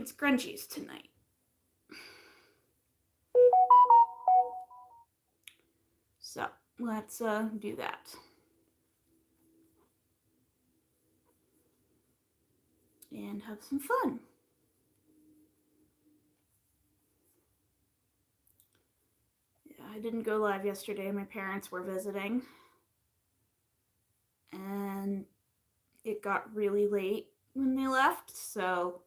making scrunchies tonight. So let's do that. And have some fun. Yeah, I didn't go live yesterday. My parents were visiting. And it got really late when they left, so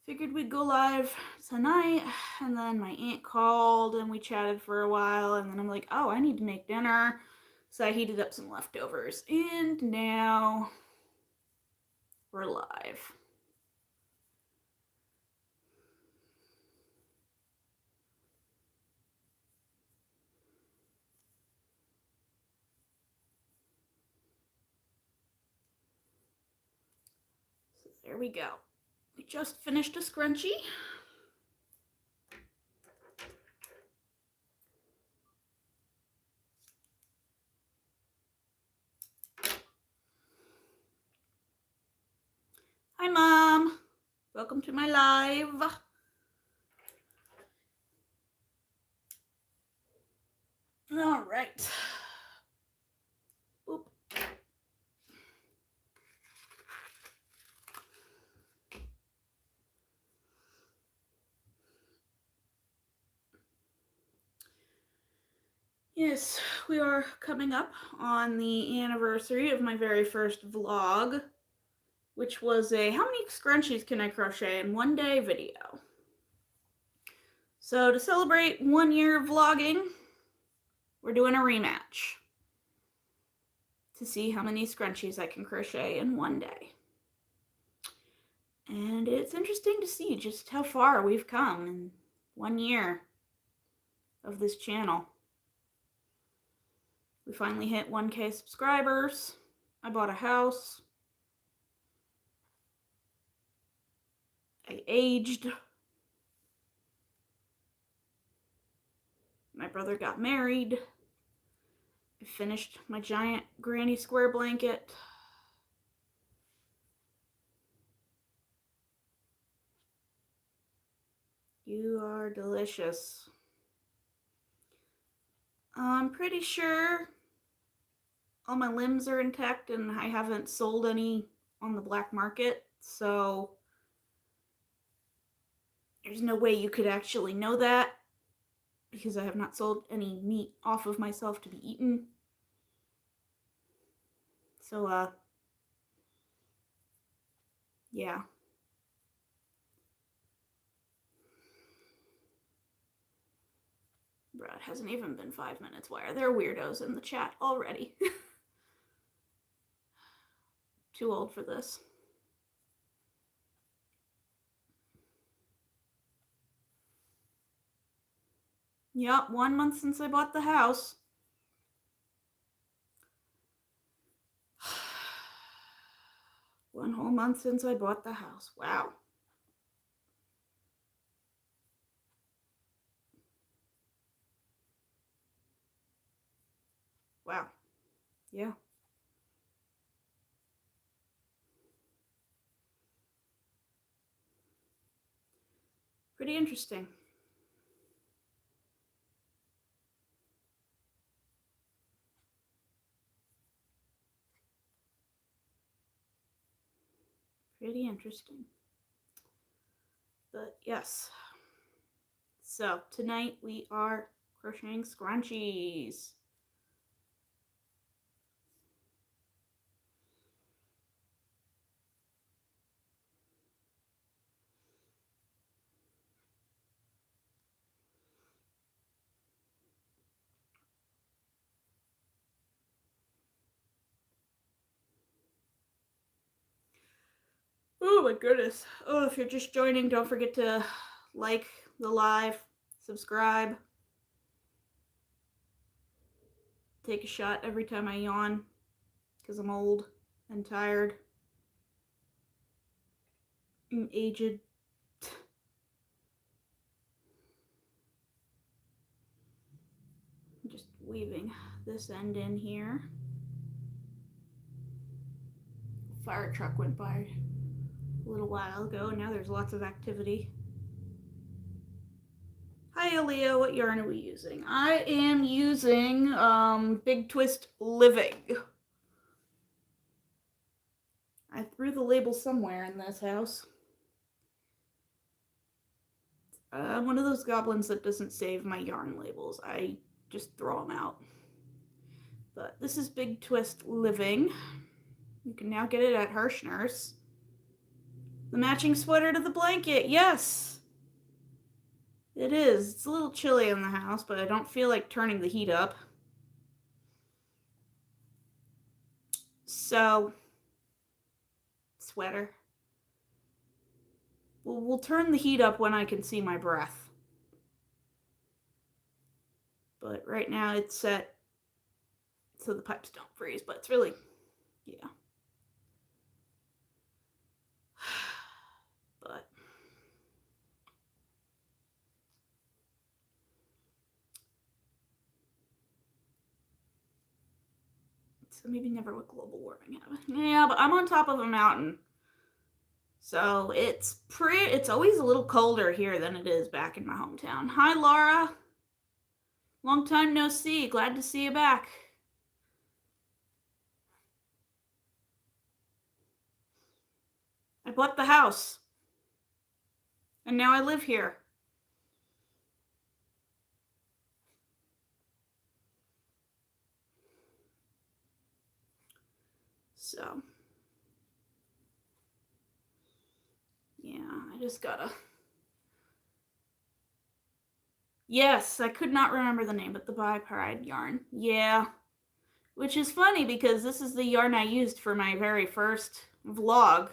figured we'd go live tonight. And then my aunt called and we chatted for a while, and then I'm like, oh, I need to make dinner. So I heated up some leftovers, and now we're live. So there we go. We just finished a scrunchie. Hi, Mom. Welcome to my live. All right. Oop. Yes, we are coming up on the anniversary of my very first vlog, which was a how many scrunchies can I crochet in one day video. So to celebrate 1 year of vlogging, we're doing a rematch to see how many scrunchies I can crochet in one day. And it's interesting to see just how far we've come in 1 year of this channel. We finally hit 1K subscribers. I bought a house. I aged. My brother got married. I finished my giant granny square blanket. You are delicious. I'm pretty sure all my limbs are intact and I haven't sold any on the black market, so there's no way you could actually know that because I have not sold any meat off of myself to be eaten. So, yeah. Bro, it hasn't even been 5 minutes. Why are there weirdos in the chat already? Too old for this. Yup, 1 month since I bought the house. One whole month since I bought the house. Wow. Wow. Yeah. Pretty interesting. Pretty interesting. But yes. So tonight we are crocheting scrunchies. Oh my goodness. Oh, if you're just joining, don't forget to like the live, subscribe. Take a shot every time I yawn because I'm old and tired and aged. Just weaving this end in here. Fire truck went by a little while ago. Now there's lots of activity. Hi, Aaliyah. What yarn are we using? I am using Big Twist Living. I threw the label somewhere in this house. I'm one of those goblins that doesn't save my yarn labels. I just throw them out. But this is Big Twist Living. You can now get it at Hirschner's. The matching sweater to the blanket, yes! It is. It's a little chilly in the house, but I don't feel like turning the heat up. So, sweater. We'll turn the heat up when I can see my breath. But right now it's set so the pipes don't freeze, but it's really, yeah. But so maybe never what global warming happened. Yeah, but I'm on top of a mountain. So it's always a little colder here than it is back in my hometown. Hi, Laura. Long time no see. Glad to see you back. I bought the house. And now I live here. So, yeah, I just gotta... Yes, I could not remember the name, but the By Pride yarn. Yeah. Which is funny because this is the yarn I used for my very first vlog.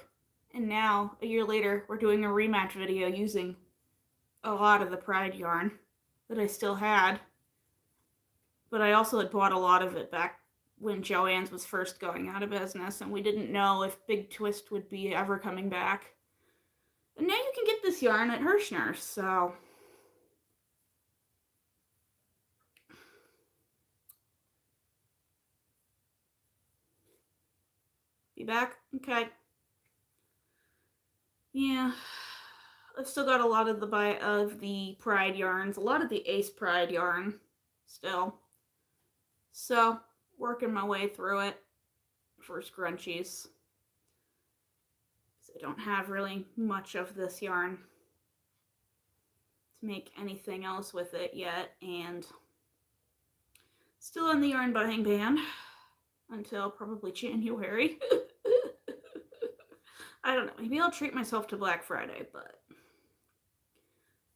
And now, a year later, we're doing a rematch video using a lot of the Pride yarn that I still had. But I also had bought a lot of it back when Joann's was first going out of business, and we didn't know if Big Twist would be ever coming back. And now you can get this yarn at Hirschner's, so... Be back? Okay. Yeah. I've still got a lot of the Pride yarns, a lot of the Ace Pride yarn still. So, working my way through it for Scrunchies. I don't have really much of this yarn to make anything else with it yet, and still in the yarn buying ban until probably January. I don't know, maybe I'll treat myself to Black Friday, but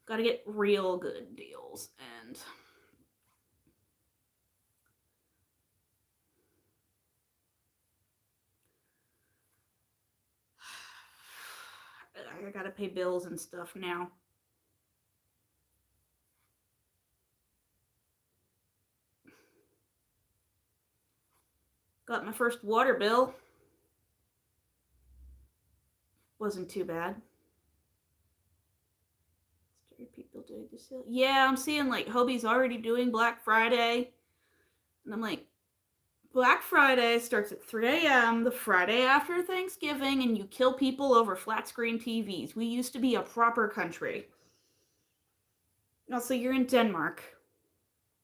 gotta get real good deals. And I gotta pay bills and stuff now. Got my first water bill. Wasn't too bad. People doing the sale. Yeah, I'm seeing like Hobie's already doing Black Friday. And I'm like, Black Friday starts at 3 a.m. the Friday after Thanksgiving, and you kill people over flat screen TVs. We used to be a proper country. Also, you're in Denmark.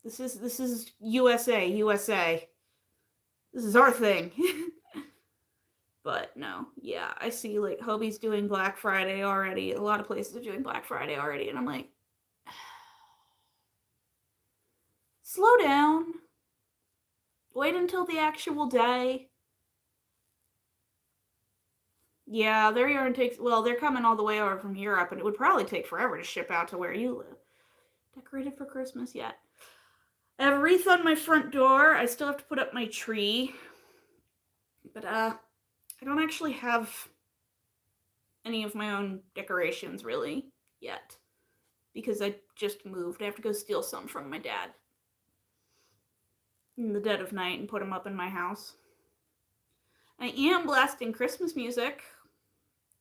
This is USA, USA. This is our thing. But no, yeah, I see like Hobie's doing Black Friday already. A lot of places are doing Black Friday already, and I'm like, slow down. Wait until the actual day. Yeah, their yarn takes, well, they're coming all the way over from Europe, and it would probably take forever to ship out to where you live. Decorated for Christmas yet. I have a wreath on my front door. I still have to put up my tree. But, I don't actually have any of my own decorations, really, yet. Because I just moved. I have to go steal some from my dad in the dead of night and put them up in my house. I am blasting Christmas music,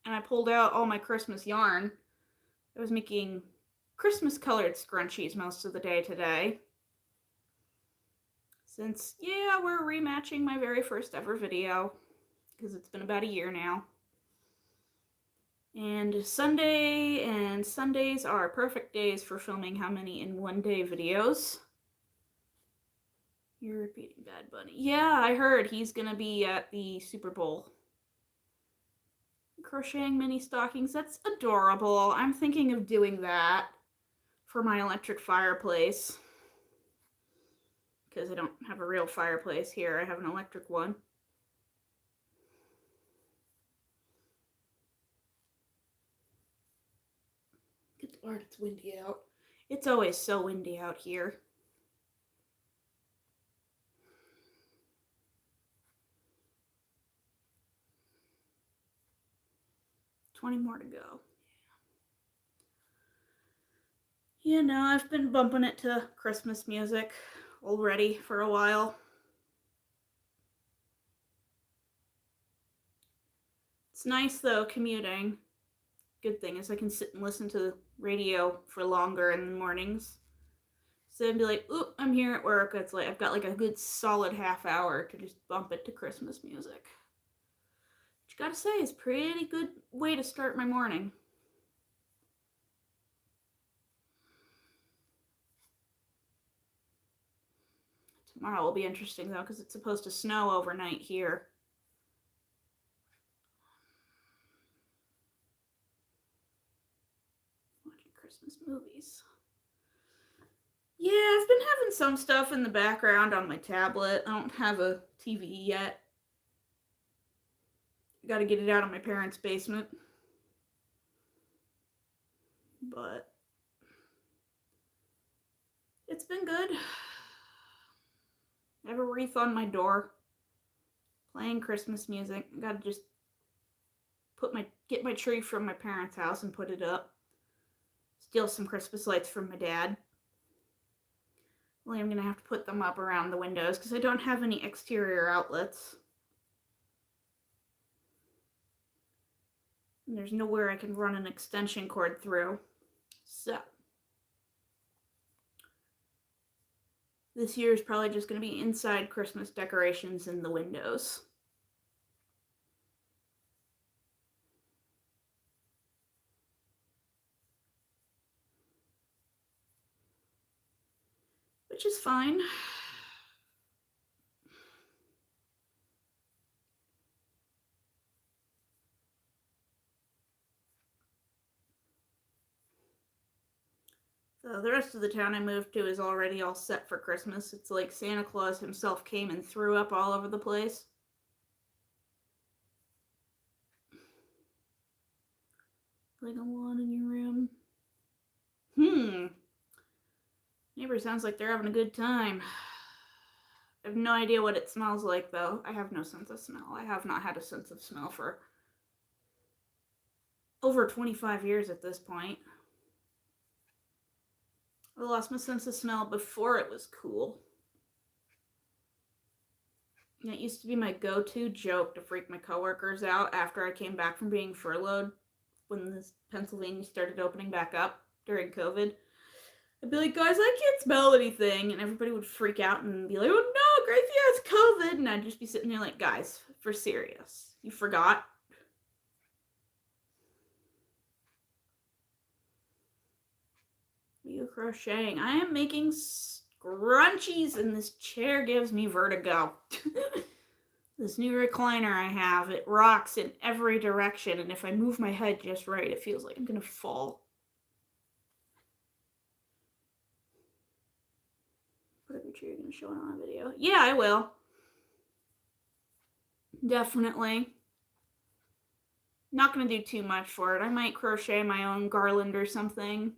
and I pulled out all my Christmas yarn. I was making Christmas colored scrunchies most of the day today. Since, yeah, we're rematching my very first ever video, because it's been about a year now. And Sunday and Sundays are perfect days for filming how many in one day videos. You're repeating Bad Bunny. Yeah, I heard he's gonna be at the Super Bowl. Crocheting mini stockings, that's adorable. I'm thinking of doing that for my electric fireplace. Because I don't have a real fireplace here, I have an electric one. Good Lord, it's windy out. It's always so windy out here. $20 more to go. You know, I've been bumping it to Christmas music already for a while. It's nice though, commuting. Good thing is I can sit and listen to the radio for longer in the mornings. So I'd be like, oop, I'm here at work. It's like I've got like a good solid half hour to just bump it to Christmas music. Which you gotta say is a pretty good way to start my morning. Tomorrow will be interesting though, because it's supposed to snow overnight here. Watching Christmas movies. Yeah, I've been having some stuff in the background on my tablet. I don't have a TV yet. I gotta get it out of my parents' basement. But it's been good. I have a wreath on my door. Playing Christmas music. I gotta just get my tree from my parents' house and put it up. Steal some Christmas lights from my dad. Well, I'm gonna have to put them up around the windows because I don't have any exterior outlets. And there's nowhere I can run an extension cord through. So this year is probably just gonna be inside Christmas decorations in the windows. Which is fine. So the rest of the town I moved to is already all set for Christmas. It's like Santa Claus himself came and threw up all over the place. Like a lawn in your room. Neighbor sounds like they're having a good time. I have no idea what it smells like, though. I have no sense of smell. I have not had a sense of smell for over 25 years at this point. I lost my sense of smell before it was cool. And it used to be my go-to joke to freak my coworkers out after I came back from being furloughed when Pennsylvania started opening back up during COVID. I'd be like, guys, I can't smell anything. And everybody would freak out and be like, oh no, Gracie has COVID. And I'd just be sitting there like, guys, for serious. You forgot? What are you crocheting? I am making scrunchies and this chair gives me vertigo. This new recliner I have, it rocks in every direction. And if I move my head just right, it feels like I'm going to fall. What picture you're going to show it on a video? Yeah, I will. Definitely. Not going to do too much for it. I might crochet my own garland or something.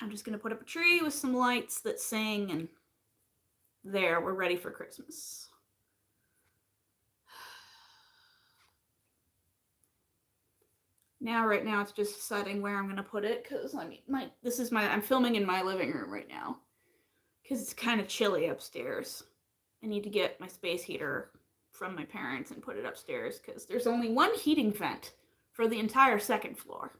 I'm just going to put up a tree with some lights that sing, and there, we're ready for Christmas. Now, right now, it's just deciding where I'm going to put it, because I'm filming in my living room right now, because it's kind of chilly upstairs. I need to get my space heater from my parents and put it upstairs, because there's only one heating vent for the entire second floor.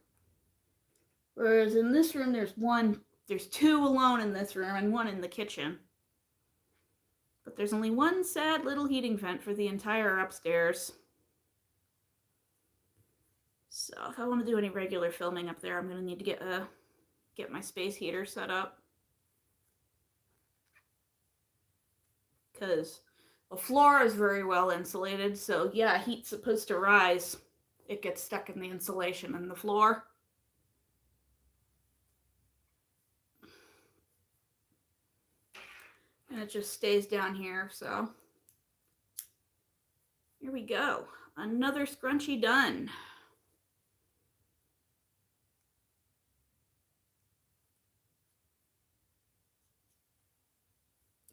Whereas in this room, there's two alone in this room and one in the kitchen. But there's only one sad little heating vent for the entire upstairs. So if I want to do any regular filming up there, I'm going to need to get my space heater set up. Because the floor is very well insulated, so yeah, heat's supposed to rise. It gets stuck in the insulation in the floor. And it just stays down here, so here we go. Another scrunchie done.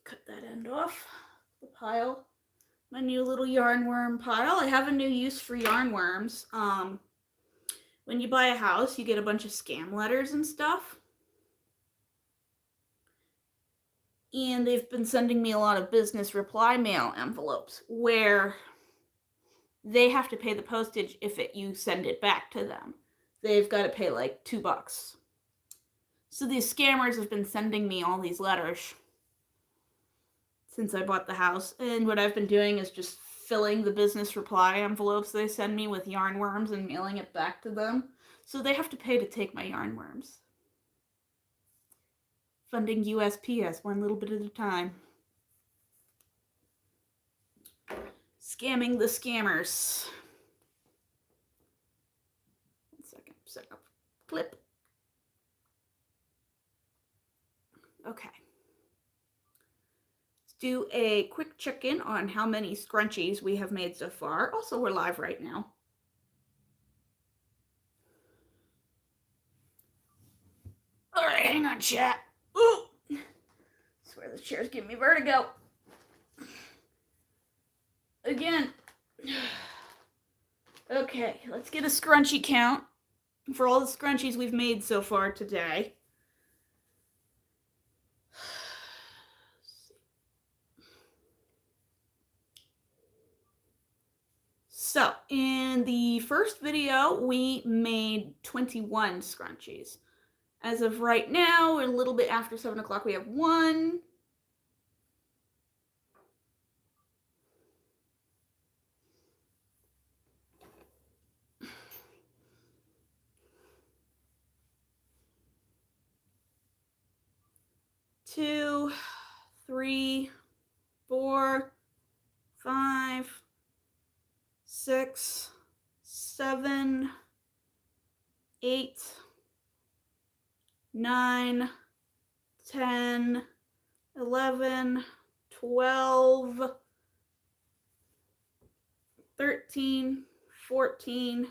Cut that end off the pile. My new little yarn worm pile. I have a new use for yarn worms. When you buy a house, you get a bunch of scam letters and stuff. And they've been sending me a lot of business reply mail envelopes where they have to pay the postage if you send it back to them. They've got to pay like $2. So these scammers have been sending me all these letters since I bought the house. And what I've been doing is just filling the business reply envelopes they send me with yarn worms and mailing it back to them. So they have to pay to take my yarn worms. Funding USPS one little bit at a time. Scamming the scammers. 1 second, set up clip. Okay. Let's do a quick check-in on how many scrunchies we have made so far. Also, we're live right now. All right, hang on, chat. Ooh! I swear the chair's giving me vertigo. Again. Okay, let's get a scrunchie count for all the scrunchies we've made so far today. So, in the first video, we made 21 scrunchies. As of right now, a little bit after 7 o'clock, we have 1. Two, 3, 4, 5, 6, 7, 8, 9, 10, 11, 12, 13, 14,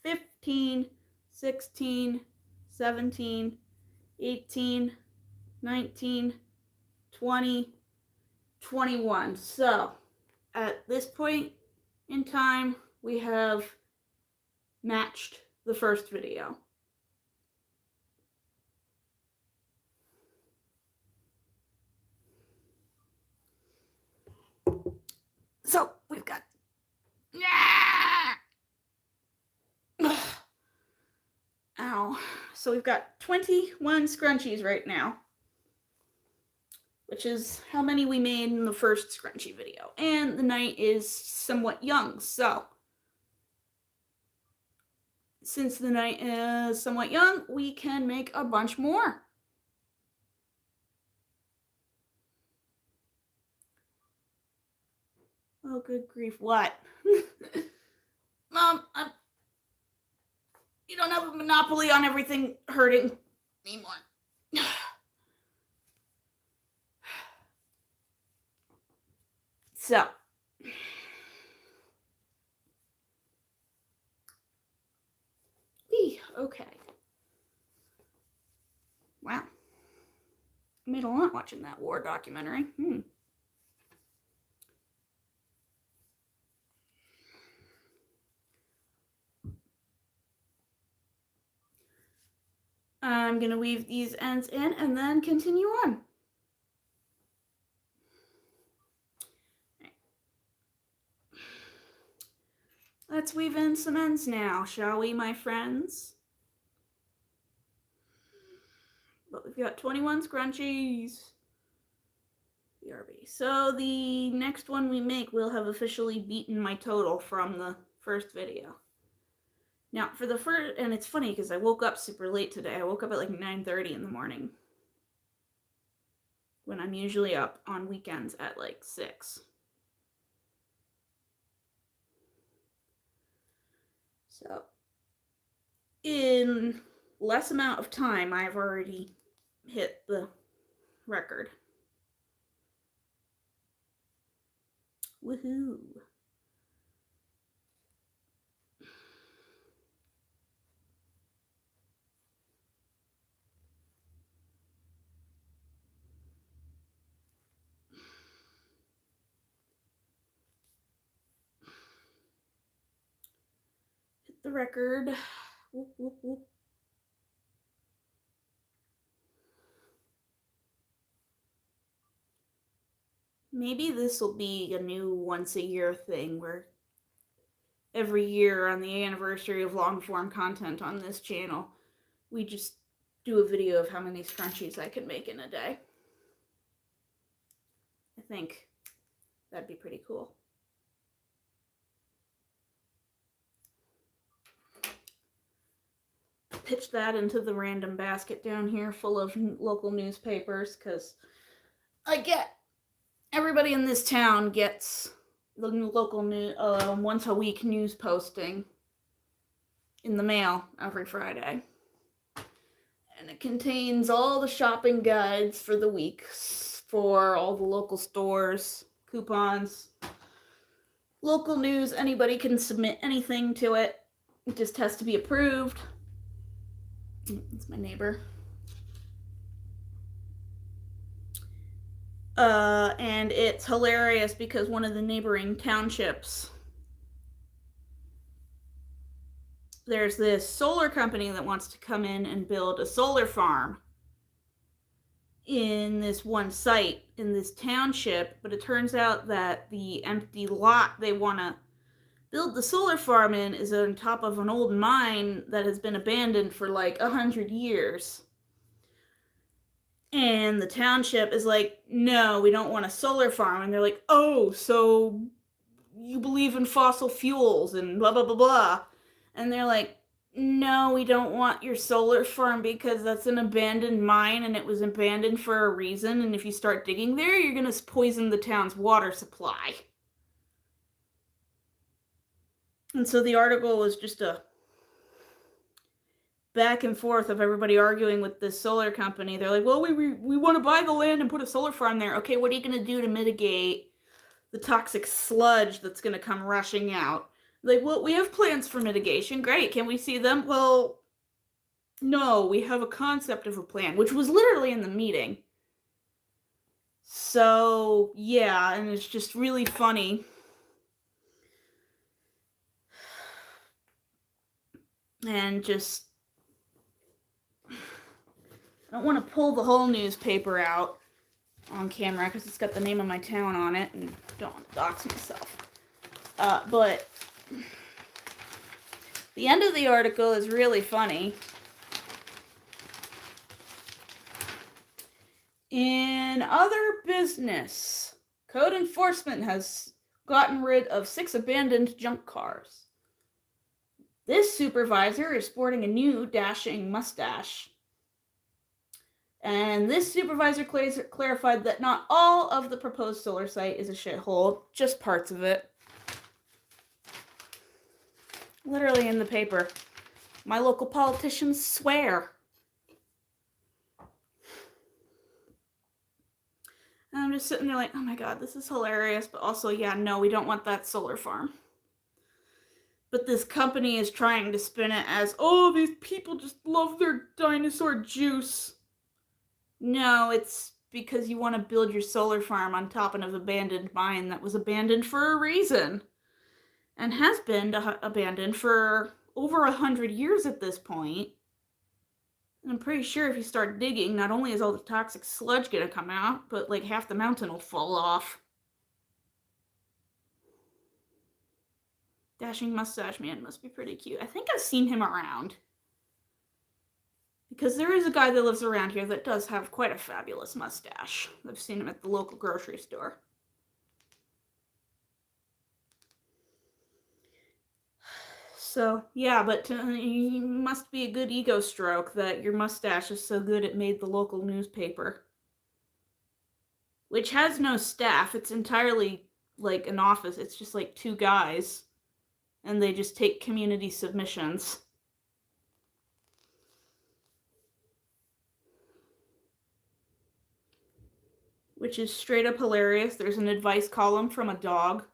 15, 16, 17, 18, 19, 20, 21. So at this point in time, we have matched the first video. So we've got, ow. So we've got 21 scrunchies right now, which is how many we made in the first scrunchie video. And the night is somewhat young, so since the night is somewhat young, we can make a bunch more. Oh, good grief, what? Mom, you don't have a monopoly on everything hurting anymore. So, okay. Wow. I made a lot watching that war documentary. I'm going to weave these ends in and then continue on. Let's weave in some ends now, shall we, my friends? But we've got 21 scrunchies. BRB. So the next one we make will have officially beaten my total from the first video. Now, for the first, and it's funny because I woke up super late today. I woke up at like 9:30 in the morning when I'm usually up on weekends at like 6. So, in less amount of time, I've already hit the record. Woohoo! Hit the record. Whoop, whoop, whoop. Maybe this will be a new once a year thing where every year on the anniversary of long form content on this channel, we just do a video of how many scrunchies I can make in a day. I think that'd be pretty cool. Pitch that into the random basket down here full of local newspapers because everybody in this town gets the local news once a week news posting in the mail every Friday. And it contains all the shopping guides for the week for all the local stores, coupons, local news. Anybody can submit anything to it. It just has to be approved. It's my neighbor. And it's hilarious because one of the neighboring townships, there's this solar company that wants to come in and build a solar farm in this one site in this township, but it turns out that the empty lot they want to build the solar farm in is on top of an old mine that has been abandoned for like 100 years. And the township is like, no, we don't want a solar farm. And they're like, oh, so you believe in fossil fuels and blah, blah, blah, blah. And they're like, no, we don't want your solar farm because that's an abandoned mine and it was abandoned for a reason. And if you start digging there, you're going to poison the town's water supply. And so the article was just a back and forth of everybody arguing with this solar company. They're like, well, we want to buy the land and put a solar farm there. Okay, what are you going to do to mitigate the toxic sludge that's going to come rushing out? Like, well, we have plans for mitigation. Great. Can we see them? Well, no, we have a concept of a plan, which was literally in the meeting. So, yeah, and it's just really funny. And just, I don't want to pull the whole newspaper out on camera because it's got the name of my town on it and don't want to dox myself. But the end of the article is really funny. In other business, code enforcement has gotten rid of 6 abandoned junk cars. This supervisor is sporting a new dashing mustache. And this supervisor clarified that not all of the proposed solar site is a shithole, just parts of it. Literally in the paper. My local politicians swear. And I'm just sitting there like, oh my god, this is hilarious. But also, yeah, no, we don't want that solar farm. But this company is trying to spin it as, oh, these people just love their dinosaur juice. No, it's because you want to build your solar farm on top of an abandoned mine that was abandoned for a reason. And has been abandoned for over 100 years at this point. And I'm pretty sure if you start digging, not only is all the toxic sludge going to come out, but like half the mountain will fall off. Dashing mustache man must be pretty cute. I think I've seen him around. Because there is a guy that lives around here that does have quite a fabulous mustache. I've seen him at the local grocery store. So, yeah, but you must be a good ego stroke that your mustache is so good it made the local newspaper. Which has no staff. It's entirely like an office. It's just like two guys. And they just take community submissions. Which is straight up hilarious. There's an advice column from a dog.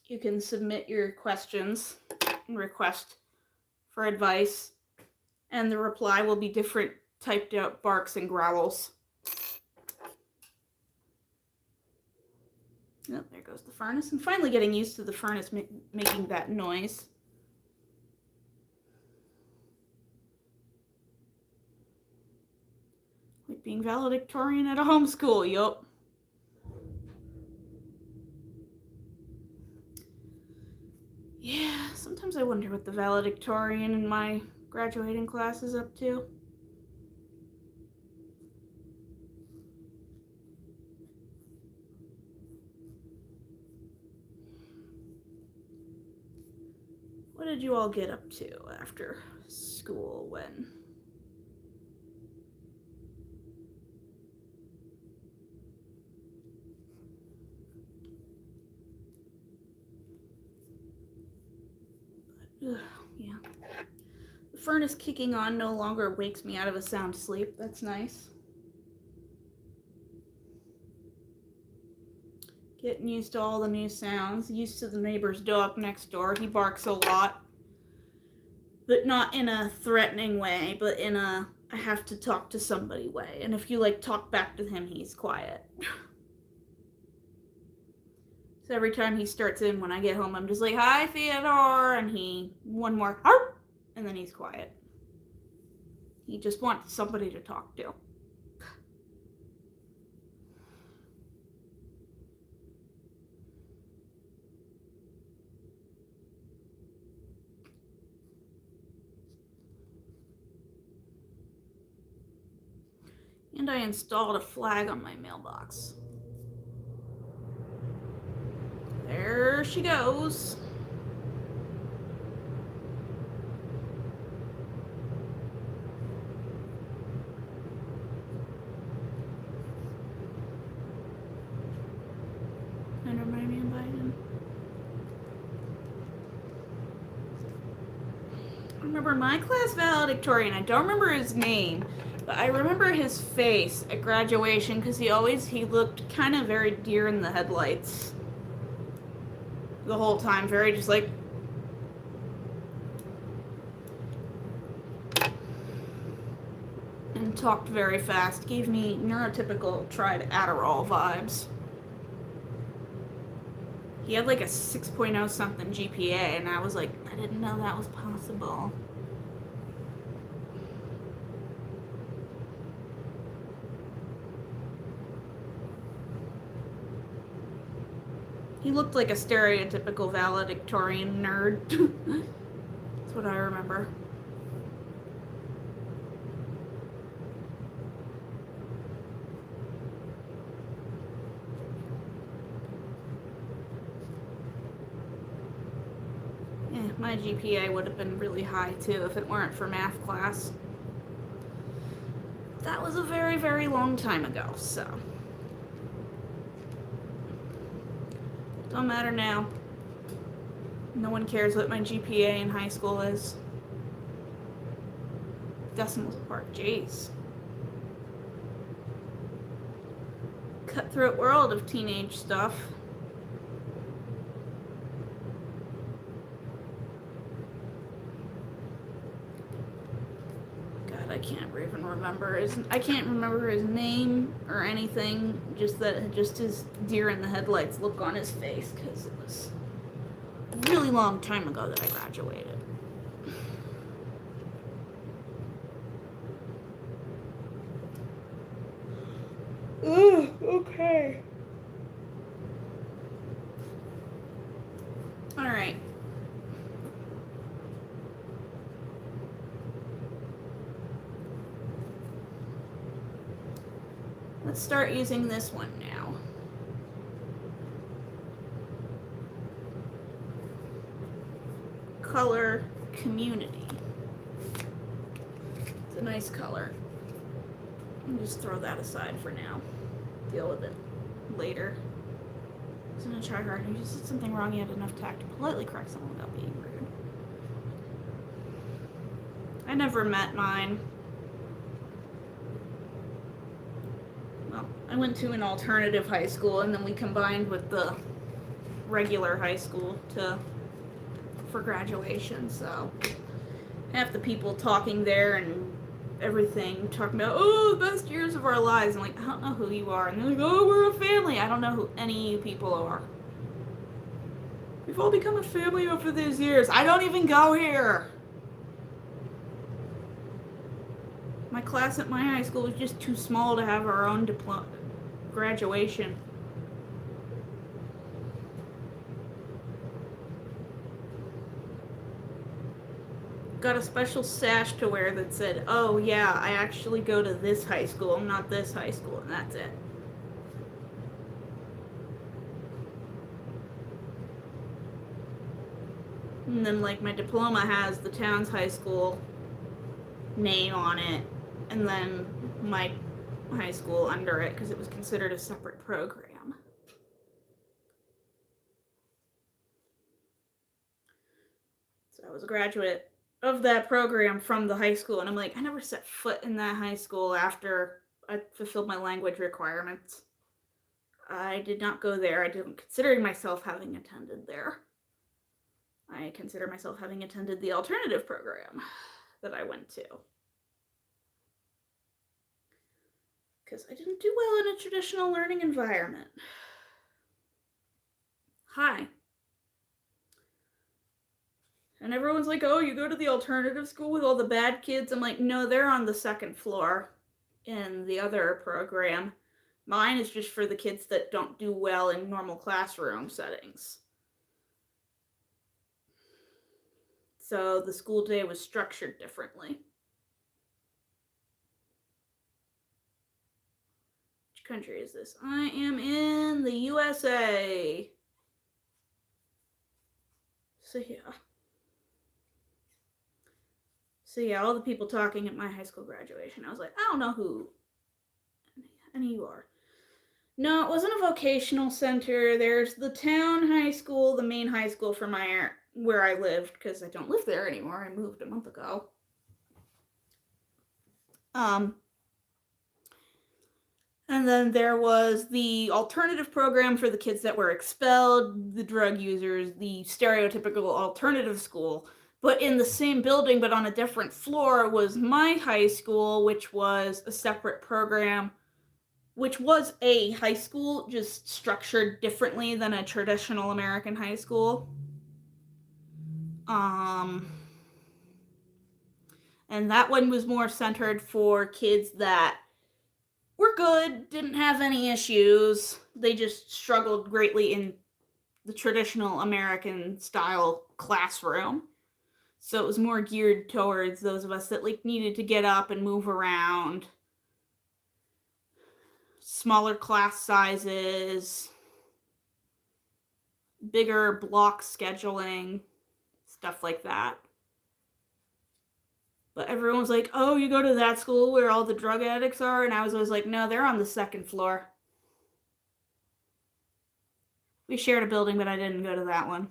You can submit your questions and request for advice, and the reply will be different typed out barks and growls. Oh, there goes the furnace. I'm finally getting used to the furnace making that noise. Like being valedictorian at a homeschool, yup. Yeah, sometimes I wonder what the valedictorian in my graduating class is up to. What did you all get up to after school when? Ugh, yeah. The furnace kicking on no longer wakes me out of a sound sleep. That's nice. Getting used to all the new sounds. Used to the neighbor's dog next door. He barks a lot. But not in a threatening way, but in a I have to talk to somebody way. And if you like talk back to him, he's quiet. So every time he starts in when I get home, I'm just like, "Hi, Theodore," and he one more, "Arr!" and then he's quiet. He just wants somebody to talk to. And I installed a flag on my mailbox. There she goes. And remind me of Biden. I remember my class valedictorian. I don't remember his name, but I remember his face at graduation because he looked kind of very deer in the headlights the whole time, very just like. And talked very fast. Gave me neurotypical tried Adderall vibes. He had like a 6.0 something GPA, and I was like, I didn't know that was possible. He looked like a stereotypical valedictorian nerd. That's what I remember. My GPA would have been really high too if it weren't for math class. That was a very, very long time ago, so. Don't matter now. No one cares what my GPA in high school is. Decimals apart, jeez. Cutthroat world of teenage stuff. I can't even remember I can't remember his name or anything, just his deer in the headlights look on his face, because it was a really long time ago that I graduated. Ugh, okay. Alright. Let's start using this one now. color Community. It's a nice color. I'll just throw that aside for now. Deal with it later. I'm gonna try hard. If you said something wrong, you had enough tact to politely correct someone without being rude. I never met mine. Well, I went to an alternative high school, and then we combined with the regular high school for graduation. So half the people talking there and everything talking about, oh, the best years of our lives. I'm like, I don't know who you are. And they're like, oh, we're a family. I don't know who any of you people are. We've all become a family over these years. I don't even go here. My class at my high school was just too small to have our own graduation. Got a special sash to wear that said, oh yeah, I actually go to this high school, I'm not this high school, and that's it. And then like my diploma has the town's high school name on it, and then my high school under it because it was considered a separate program. So I was a graduate of that program from the high school, and I'm like, I never set foot in that high school after I fulfilled my language requirements. I did not go there. I didn't consider myself having attended there. I consider myself having attended the alternative program that I went to. Because I didn't do well in a traditional learning environment. Hi. And everyone's like, oh, you go to the alternative school with all the bad kids? I'm like, no, they're on the second floor in the other program. Mine is just for the kids that don't do well in normal classroom settings. So the school day was structured differently. Which country is this? I am in the USA. So yeah, all the people talking at my high school graduation, I was like, I don't know who any of you are. No, it wasn't a vocational center. There's the town high school, the main high school for where I lived, because I don't live there anymore. I moved a month ago. And then there was the alternative program for the kids that were expelled, the drug users, the stereotypical alternative school. But in the same building, but on a different floor, was my high school, which was a separate program, which was a high school, just structured differently than a traditional American high school. And that one was more centered for kids that were good, didn't have any issues. They just struggled greatly in the traditional American style classroom. So it was more geared towards those of us that like needed to get up and move around. Smaller class sizes, bigger block scheduling, stuff like that. But everyone was like, oh, you go to that school where all the drug addicts are? And I was always like, no, they're on the second floor. We shared a building, but I didn't go to that one.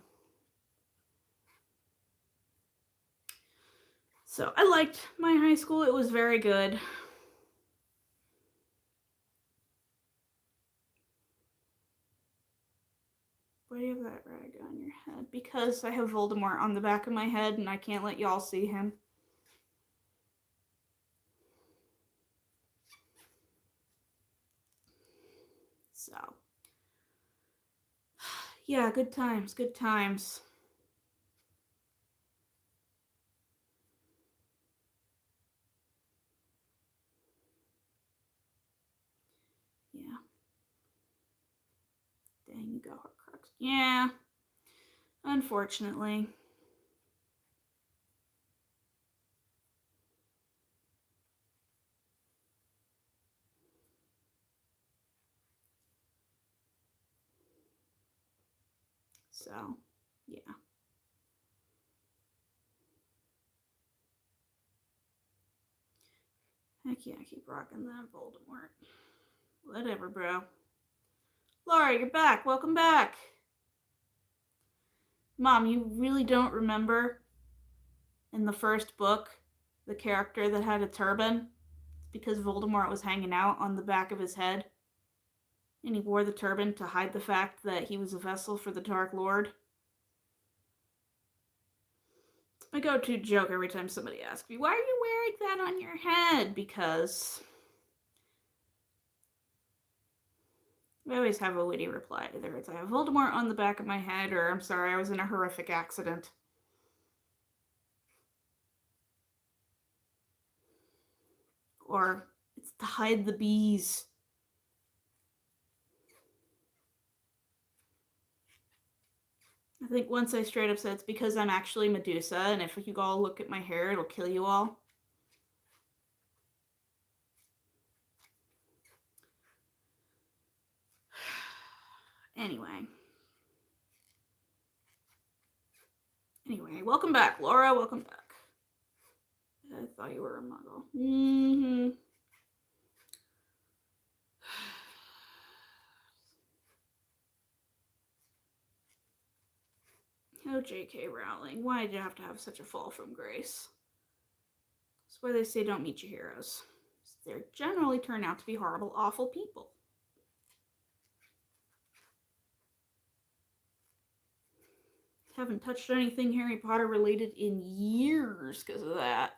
So I liked my high school. It was very good. Why do you have that rag on your head? Because I have Voldemort on the back of my head and I can't let y'all see him. So, yeah, good times, good times. Yeah. Dang, you got Horcrux. Yeah. Unfortunately. So, yeah. I can't keep rocking that Voldemort. Whatever, bro. Laura, you're back. Welcome back. Mom, you really don't remember in the first book the character that had a turban? Because Voldemort was hanging out on the back of his head. And he wore the turban to hide the fact that he was a vessel for the Dark Lord. It's my go-to joke every time somebody asks me, why are you wearing that on your head? Because I always have a witty reply. Either it's I have Voldemort on the back of my head, or I'm sorry, I was in a horrific accident. Or it's to hide the bees. I think once I straight up said it's because I'm actually Medusa, and if you all look at my hair, it'll kill you all. Anyway, welcome back, Laura. Welcome back. I thought you were a muggle. Mm-hmm. Oh, J.K. Rowling, why did you have to have such a fall from grace? That's why they say don't meet your heroes. They generally turn out to be horrible, awful people. Haven't touched anything Harry Potter related in years because of that.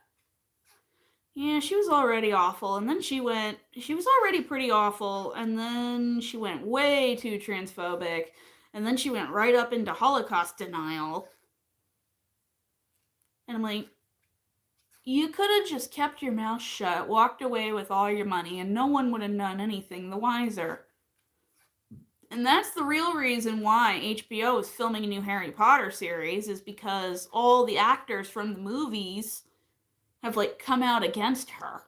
Yeah, she was already awful, and then she was already pretty awful, and then she went way too transphobic, and then she went right up into Holocaust denial. And I'm like, you could have just kept your mouth shut, walked away with all your money, and no one would have done anything the wiser. And that's the real reason why HBO is filming a new Harry Potter series, is because all the actors from the movies have come out against her.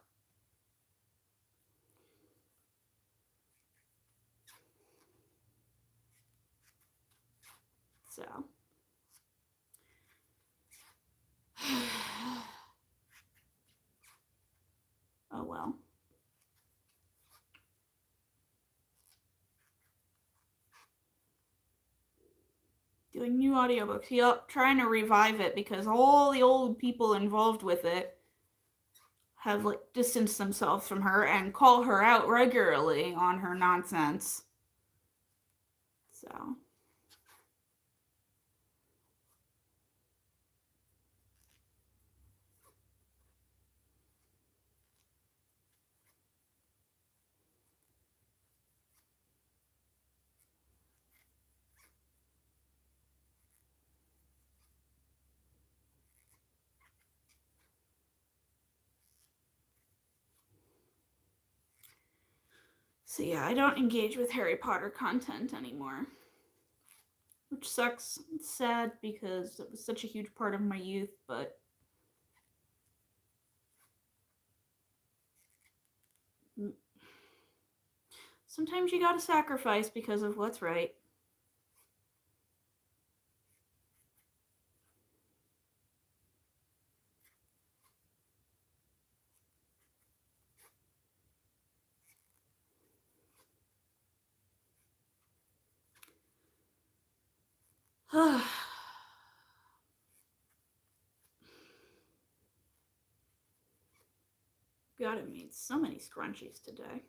So oh well. Doing new audiobooks. Yep, trying to revive it because all the old people involved with it have distanced themselves from her and call her out regularly on her nonsense. So yeah, I don't engage with Harry Potter content anymore. Which sucks. It's sad because it was such a huge part of my youth, but sometimes you gotta sacrifice because of what's right. God, I made so many scrunchies today.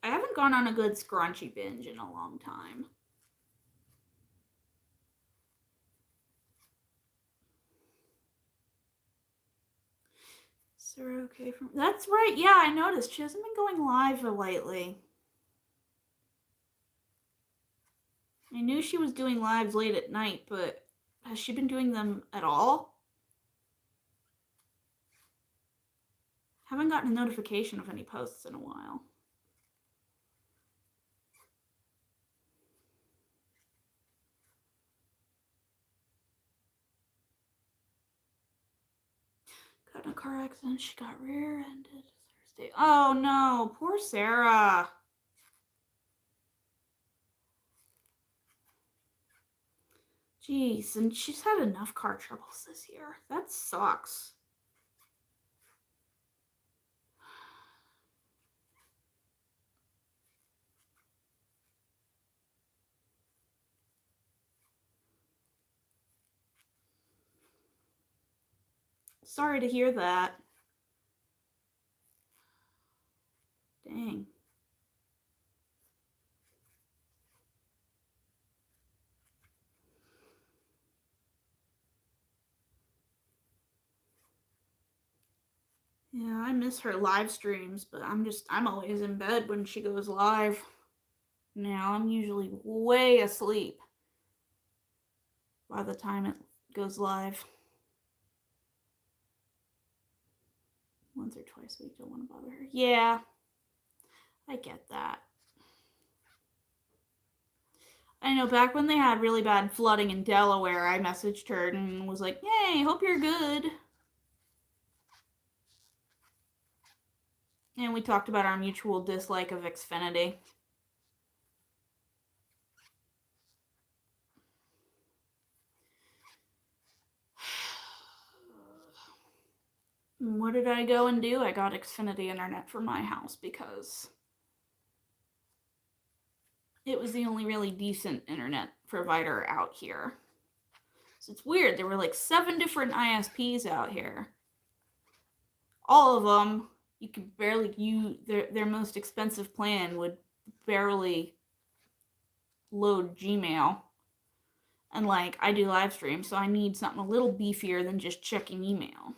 I haven't gone on a good scrunchie binge in a long time. Sarah okay from that's right, yeah, I noticed she hasn't been going live lately. I knew she was doing lives late at night, but has she been doing them at all? Haven't gotten a notification of any posts in a while. Got in a car accident. She got rear-ended Thursday. Oh no, poor Sarah. Jeez, and she's had enough car troubles this year. That sucks. Sorry to hear that. Dang. Yeah, I miss her live streams, but I'm always in bed when she goes live. Now I'm usually way asleep by the time it goes live. Once or twice a week, don't want to bother her. Yeah, I get that. I know back when they had really bad flooding in Delaware, I messaged her and was like, "Hey, hope you're good." And we talked about our mutual dislike of Xfinity. What did I go and do? I got Xfinity internet for my house because it was the only really decent internet provider out here. So it's weird. There were like 7 different ISPs out here. All of them, you could barely use their most expensive plan would barely load Gmail. And like I do live streams, so I need something a little beefier than just checking email.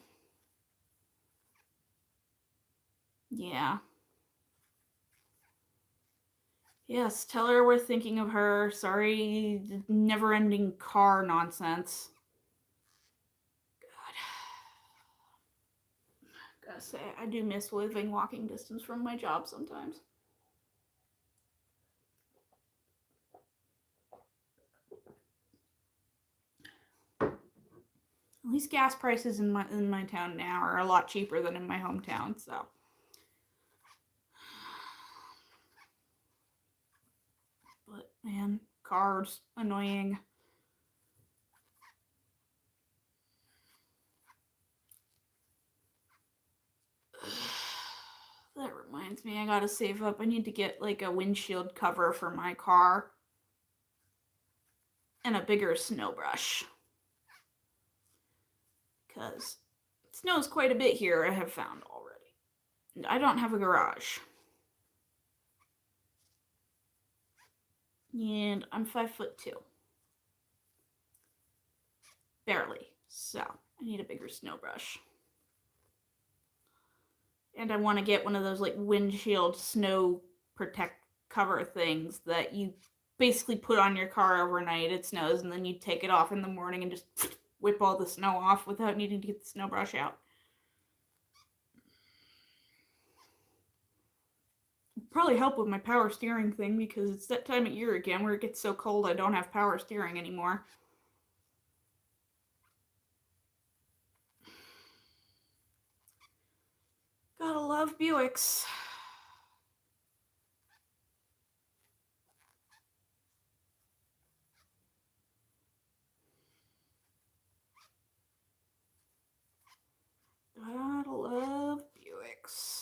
Yeah. Yes, tell her we're thinking of her. Sorry, never ending car nonsense. God. Gotta say, I do miss living walking distance from my job sometimes. At least gas prices in my town now are a lot cheaper than in my hometown, so. But man, cars, annoying. That reminds me, I gotta save up. I need to get like a windshield cover for my car and a bigger snow brush. Because it snows quite a bit here, I have found already. And I don't have a garage. And I'm 5'2". Barely. So I need a bigger snow brush. And I want to get one of those like windshield snow protect cover things that you basically put on your car overnight. It snows, and then you take it off in the morning and just whip all the snow off without needing to get the snow brush out. Probably help with my power steering thing because it's that time of year again where it gets so cold I don't have power steering anymore. Gotta love Buicks. Gotta love Buicks.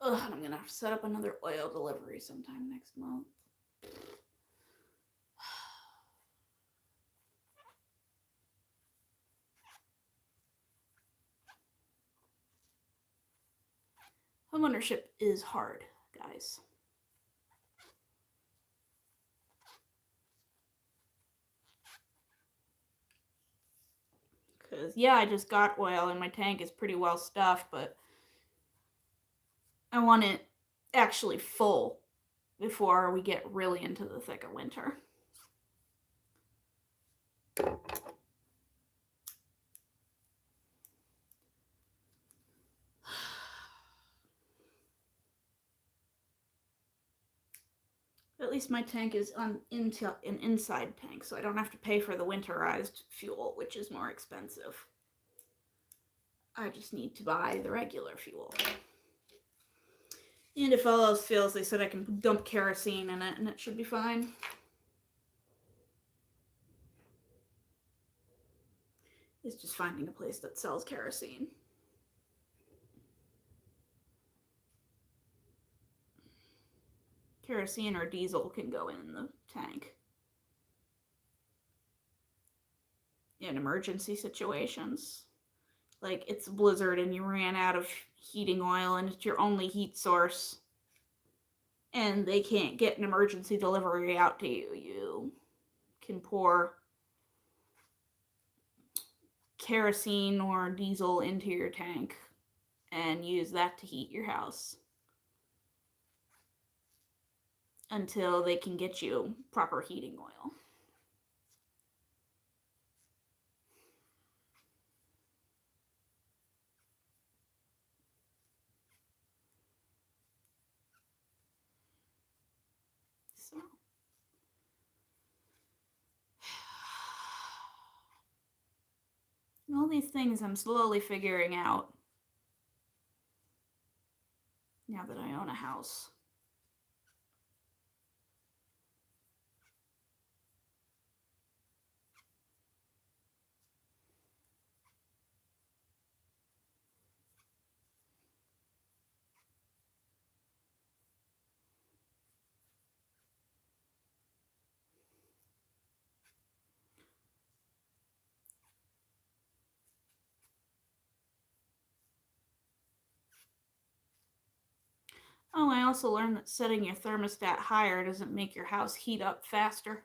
Ugh, and I'm gonna have to set up another oil delivery sometime next month. Homeownership is hard, guys. Because, yeah, I just got oil and my tank is pretty well stuffed, but I want it actually full before we get really into the thick of winter. At least my tank is an inside tank, so I don't have to pay for the winterized fuel, which is more expensive. I just need to buy the regular fuel. And if all else fails, they said I can dump kerosene in it and it should be fine. It's just finding a place that sells kerosene. Kerosene or diesel can go in the tank in emergency situations. Like it's a blizzard and you ran out of heating oil and it's your only heat source and they can't get an emergency delivery out to you. You can pour kerosene or diesel into your tank and use that to heat your house until they can get you proper heating oil. So all these things I'm slowly figuring out now that I own a house. Oh, I also learned that setting your thermostat higher doesn't make your house heat up faster.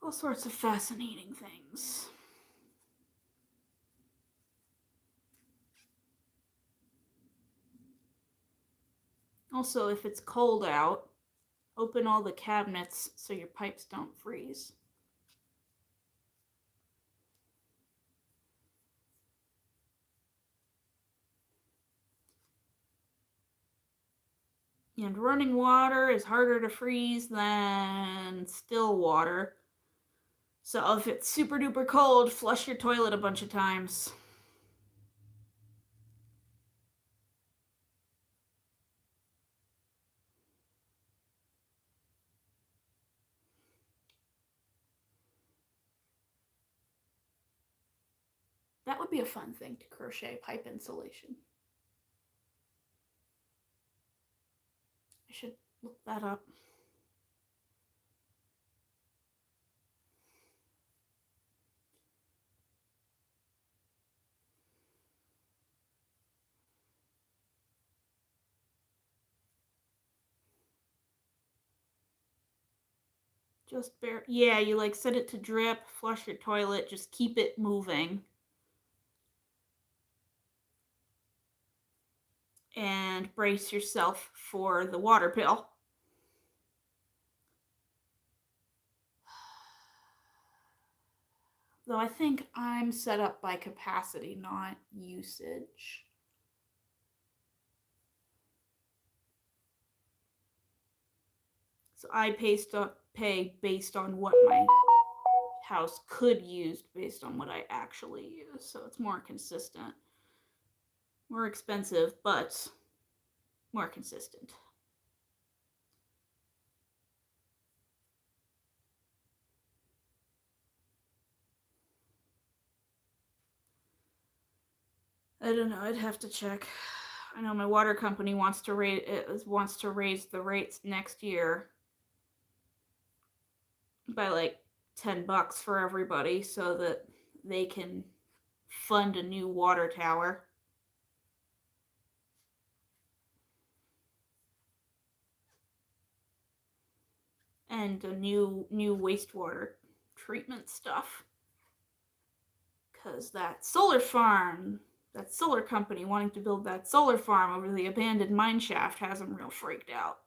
All sorts of fascinating things. Also, if it's cold out, open all the cabinets so your pipes don't freeze. And running water is harder to freeze than still water. So if it's super duper cold, flush your toilet a bunch of times. That would be a fun thing to crochet, pipe insulation. I should look that up. Just yeah, you like set it to drip, flush your toilet, just keep it moving. And brace yourself for the water pill. Though I think I'm set up by capacity, not usage. So I pay based on what my house could use based on what I actually use. So it's more consistent. More expensive, but more consistent. I don't know. I'd have to check. I know my water company wants to raise the rates next year by like $10 for everybody so that they can fund a new water tower. And a new wastewater treatment stuff. Because that solar company wanting to build that solar farm over the abandoned mine shaft has them real freaked out.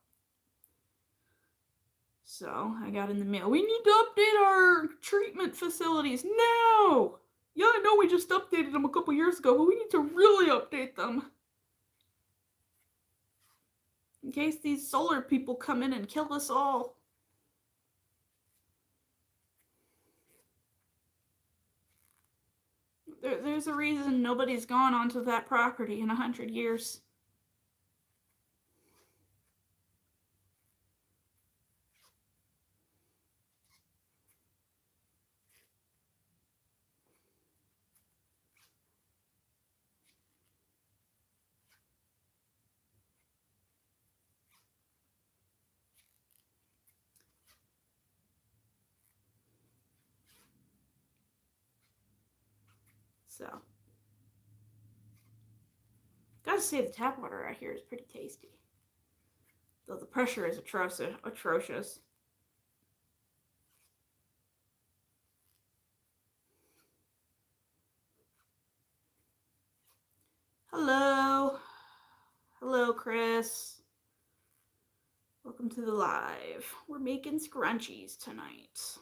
So I got in the mail, we need to update our treatment facilities now. Yeah, I know we just updated them a couple years ago, but we need to really update them. In case these solar people come in and kill us all. There's a reason nobody's gone onto that property in 100 years. So, gotta say the tap water out here is pretty tasty. Though the pressure is atrocious. Hello. Hello, Chris. Welcome to the live. We're making scrunchies tonight.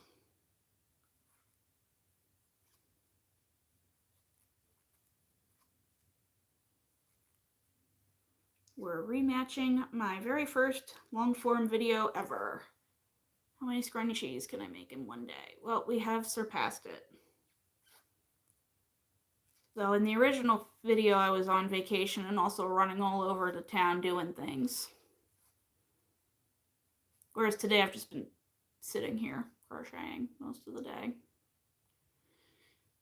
We're rematching my very first long form video ever. How many scrunchies can I make in one day? Well, we have surpassed it. Though in the original video I was on vacation and also running all over the town doing things. Whereas today I've just been sitting here crocheting most of the day.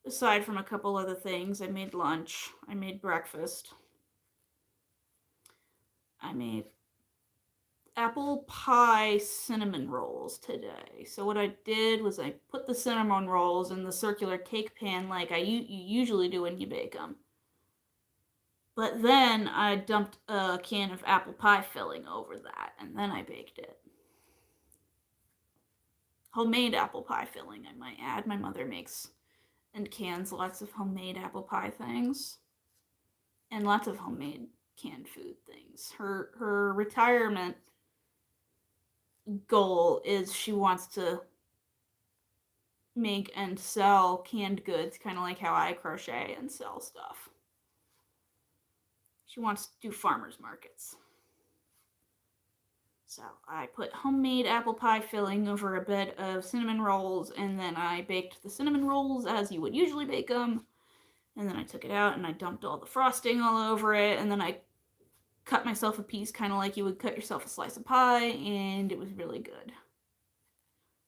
Aside from a couple other things, I made lunch, I made breakfast, I made apple pie cinnamon rolls today. So what I did was I put the cinnamon rolls in the circular cake pan like you usually do when you bake them. But then I dumped a can of apple pie filling over that, and then I baked it. Homemade apple pie filling, I might add. My mother makes and cans lots of homemade apple pie things. And lots of homemade canned food things. Her retirement goal is she wants to make and sell canned goods, kind of like how I crochet and sell stuff. She wants to do farmers markets. So I put homemade apple pie filling over a bed of cinnamon rolls, and then I baked the cinnamon rolls as you would usually bake them. And then I took it out and I dumped all the frosting all over it, and then I cut myself a piece kind of like you would cut yourself a slice of pie, and it was really good.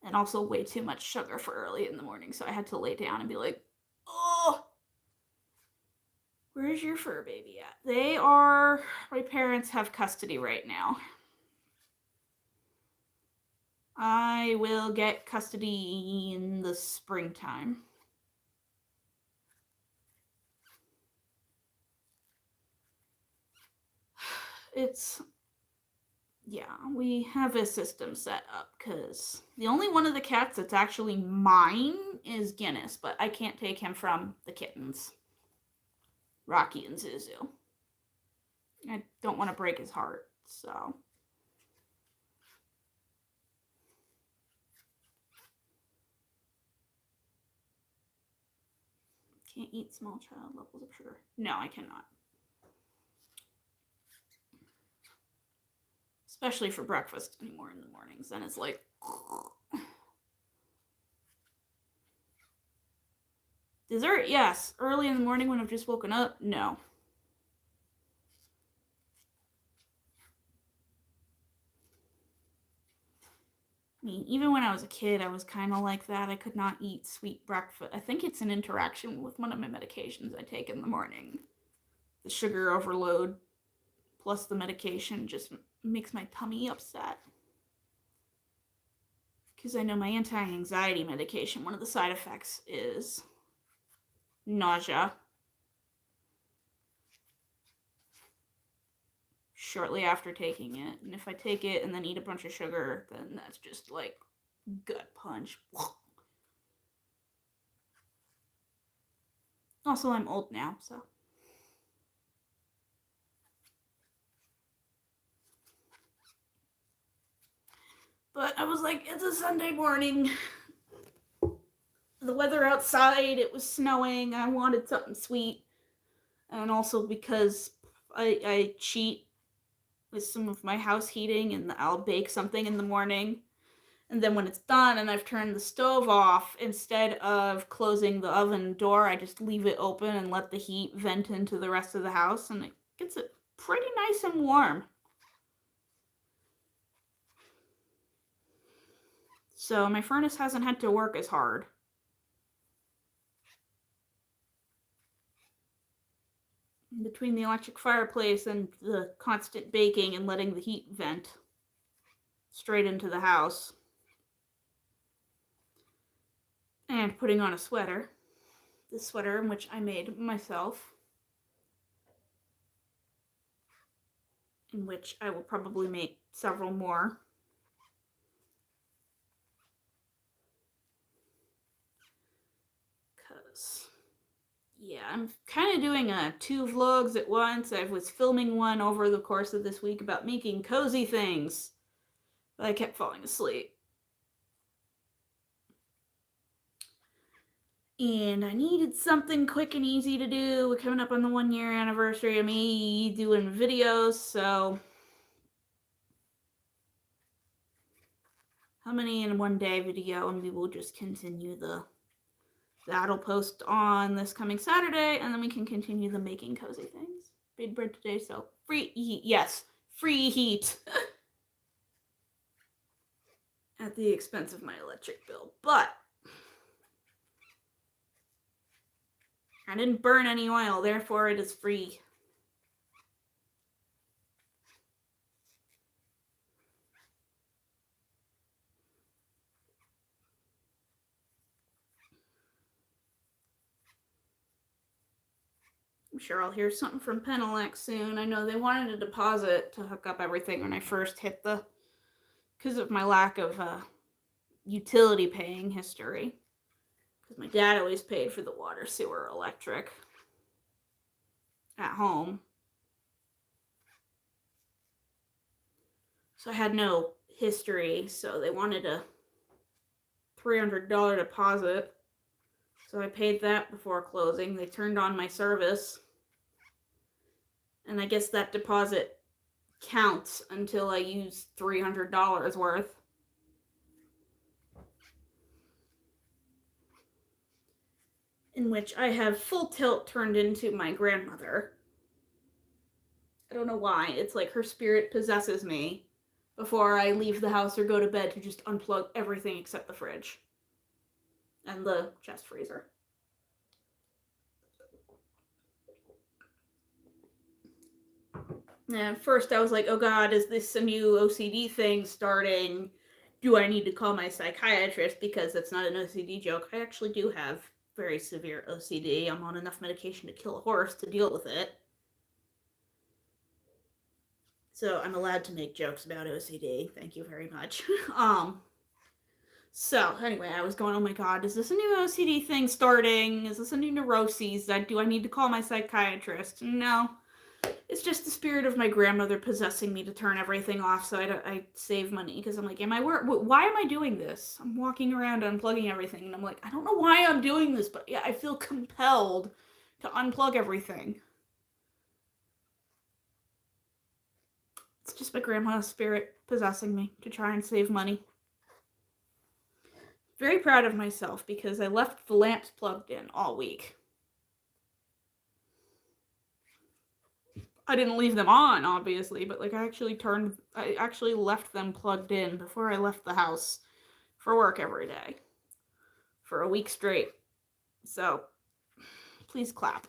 And also way too much sugar for early in the morning, so I had to lay down and be like, oh, where's your fur baby at? My parents have custody right now. I will get custody in the springtime. We have a system set up because the only one of the cats that's actually mine is Guinness, but I can't take him from the kittens, Rocky and Zuzu. I don't want to break his heart, so. Can't eat small child levels of sugar. No, I cannot. Especially for breakfast anymore in the mornings. Then it's like, dessert, yes. Early in the morning when I've just woken up, no. I mean, even when I was a kid, I was kind of like that. I could not eat sweet breakfast. I think it's an interaction with one of my medications I take in the morning. The sugar overload plus the medication just makes my tummy upset. Because I know my anti-anxiety medication, one of the side effects is nausea shortly after taking it. And if I take it and then eat a bunch of sugar, then that's just like gut punch. Also, I'm old now, so. But I was like, it's a Sunday morning. The weather outside, it was snowing. I wanted something sweet. And also because I cheat with some of my house heating, and I'll bake something in the morning. And then when it's done and I've turned the stove off, instead of closing the oven door, I just leave it open and let the heat vent into the rest of the house, and it gets it pretty nice and warm. So my furnace hasn't had to work as hard. Between the electric fireplace and the constant baking and letting the heat vent straight into the house, and putting on a sweater, this sweater, which I made myself, in which I will probably make several more. Because, yeah, I'm kind of doing 2 vlogs at once. I was filming one over the course of this week about making cozy things, but I kept falling asleep. And I needed something quick and easy to do. We're coming up on the 1-year anniversary of me doing videos, so how many in one day video, and we will just continue that'll post on this coming Saturday, and then we can continue the making cozy things. Big bread today, so free heat. Yes, free heat. At the expense of my electric bill, but I didn't burn any oil, therefore it is free. I'm sure I'll hear something from Penelec soon. I know they wanted a deposit to hook up everything when I first hit because of my lack of utility paying history. Because my dad always paid for the water, sewer, electric at home. So I had no history, so they wanted a $300 deposit. So I paid that before closing. They turned on my service. And I guess that deposit counts until I use $300 worth. In which I have full tilt turned into my grandmother. I don't know why. It's like her spirit possesses me before I leave the house or go to bed to just unplug everything except the fridge and the chest freezer. And at first I was like, oh God, is this a new OCD thing starting? Do I need to call my psychiatrist? Because that's not an OCD joke. I actually do have very severe OCD. I'm on enough medication to kill a horse to deal with it. So I'm allowed to make jokes about OCD. Thank you very much. So anyway, I was going, oh my God, is this a new OCD thing starting? Is this a new neuroses? Do I need to call my psychiatrist? No. It's just the spirit of my grandmother possessing me to turn everything off so I save money. Because I'm like, why am I doing this? I'm walking around unplugging everything. And I'm like, I don't know why I'm doing this, but yeah, I feel compelled to unplug everything. It's just my grandma's spirit possessing me to try and save money. Very proud of myself because I left the lamps plugged in all week. I didn't leave them on, obviously, but like I actually left them plugged in before I left the house for work every day for a week straight. So please clap.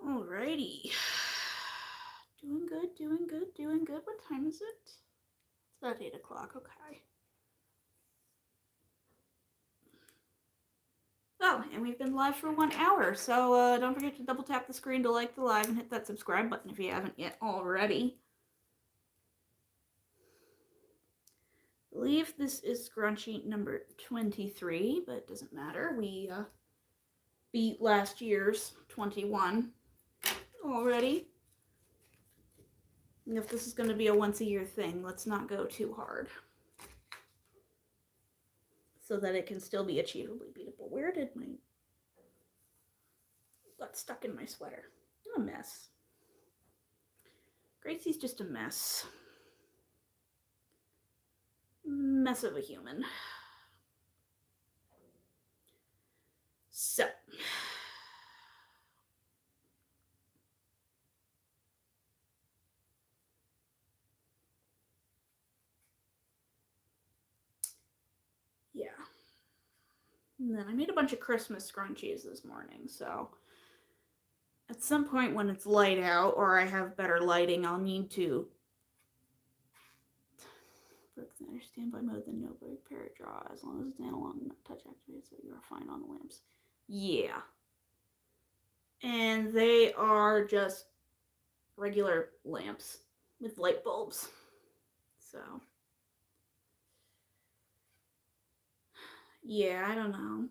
Alrighty. Doing good, doing good, doing good. What time is it? It's about 8 o'clock, okay. Oh, and we've been live for 1 hour, so don't forget to double tap the screen to like the live and hit that subscribe button if you haven't yet already. I believe this is scrunchie number 23, but it doesn't matter. We beat last year's 21 already. And if this is going to be a once-a-year thing, let's not go too hard. So that it can still be achievably beatable. Where did my... got stuck in my sweater. I'm a mess. Gracie's just a mess. Mess of a human. So... And then I made a bunch of Christmas scrunchies this morning, so at some point when it's light out or I have better lighting, I'll need to standby mode, then no break parrot draw as long as it's analog and not touch activated, so you are fine on the lamps. Yeah. And they are just regular lamps with light bulbs. So yeah, I don't know.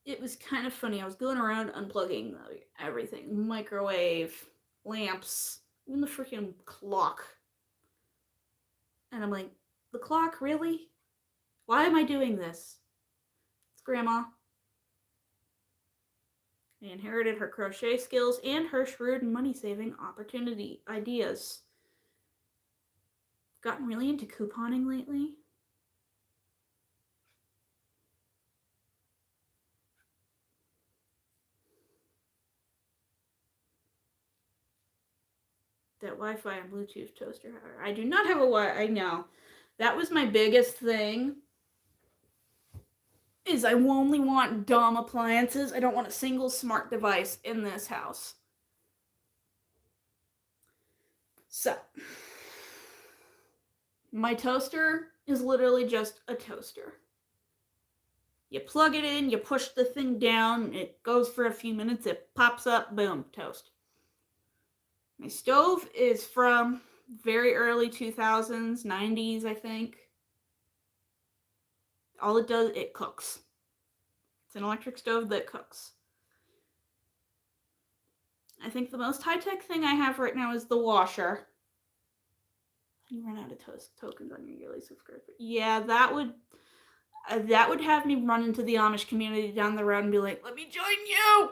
It was kind of funny. I was going around unplugging everything. Microwave, lamps, even the freaking clock. And I'm like, the clock, really? Why am I doing this? It's Grandma. I inherited her crochet skills and her shrewd money-saving opportunity ideas. Gotten really into couponing lately. That Wi-Fi and Bluetooth toaster. I do not have a Wi-Fi. I know. That was my biggest thing. Is I only want dumb appliances. I don't want a single smart device in this house. So, my toaster is literally just a toaster. You plug it in, you push the thing down, it goes for a few minutes, it pops up, boom, toast. My stove is from very early 2000s, 90s, I think. All it does, it cooks. It's an electric stove that cooks. I think the most high-tech thing I have right now is the washer. You run out of tokens on your yearly subscription. Yeah, that would have me run into the Amish community down the road and be like, let me join you!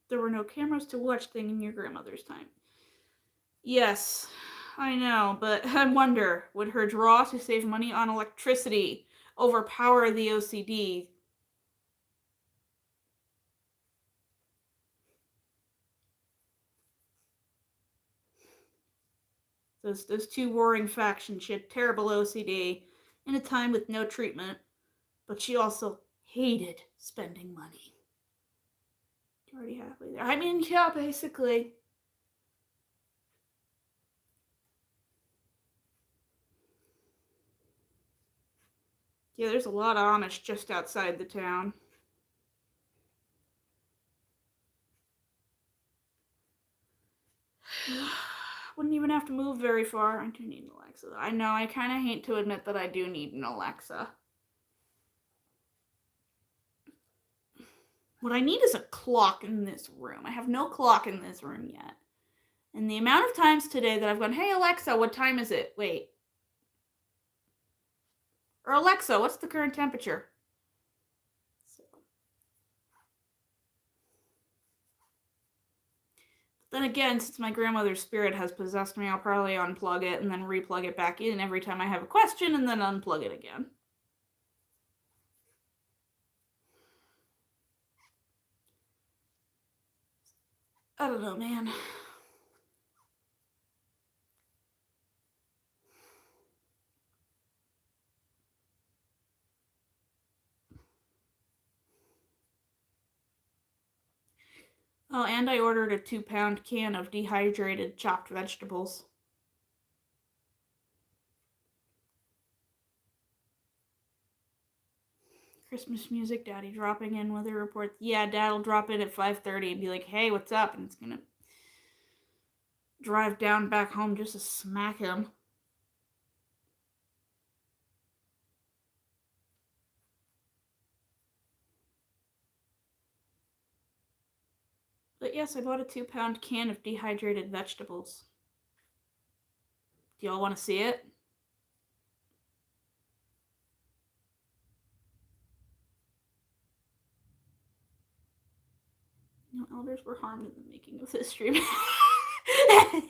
There were no cameras to watch things in your grandmother's time. Yes, I know, but I wonder, would her draw to save money on electricity overpower the OCD? Those two warring factions. She had terrible OCD in a time with no treatment, but she also hated spending money. You're already halfway there. I mean, yeah, basically. Yeah, there's a lot of Amish just outside the town. Wouldn't even have to move very far. I do need an Alexa. I know, I kind of hate to admit that I do need an Alexa. What I need is a clock in this room. I have no clock in this room yet. And the amount of times today that I've gone, hey Alexa, what time is it? Wait. Or Alexa, what's the current temperature? Then again, since my grandmother's spirit has possessed me, I'll probably unplug it and then replug it back in every time I have a question and then unplug it again. I don't know, man. Oh, and I ordered a 2-pound can of dehydrated chopped vegetables. Christmas music, Daddy dropping in weather reports. Yeah, Dad'll drop in at 5:30 and be like, hey, what's up? And it's gonna drive down back home just to smack him. But yes, I bought a 2-pound can of dehydrated vegetables. Do y'all want to see it? No elders were harmed in the making of this stream.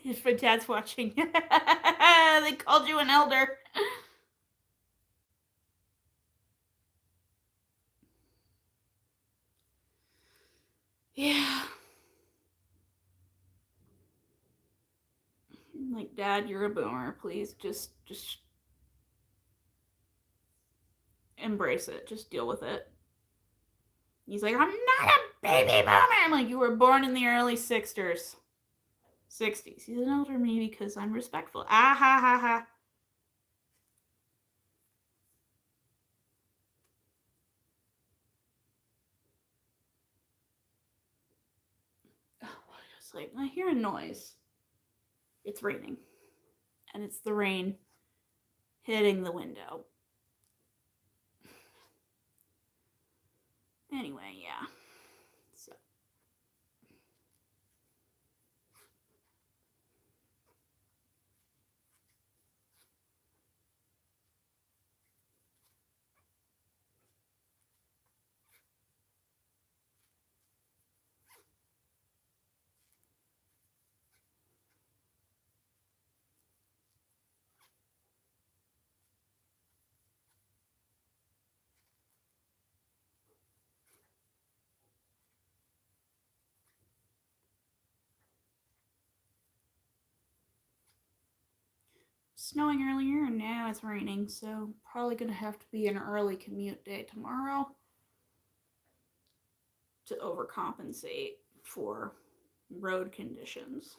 If my dad's watching, they called you an elder. Yeah. Like, Dad, you're a boomer. Please, just embrace it. Just deal with it. He's like, I'm not a baby boomer. I'm like, you were born in the early 60s. 60s. He's an older me because I'm respectful. Ah ha ha ha. It's like, I hear a noise. It's raining. And it's the rain hitting the window. Anyway, yeah. So. Snowing earlier and now it's raining, so probably gonna have to be an early commute day tomorrow to overcompensate for road conditions.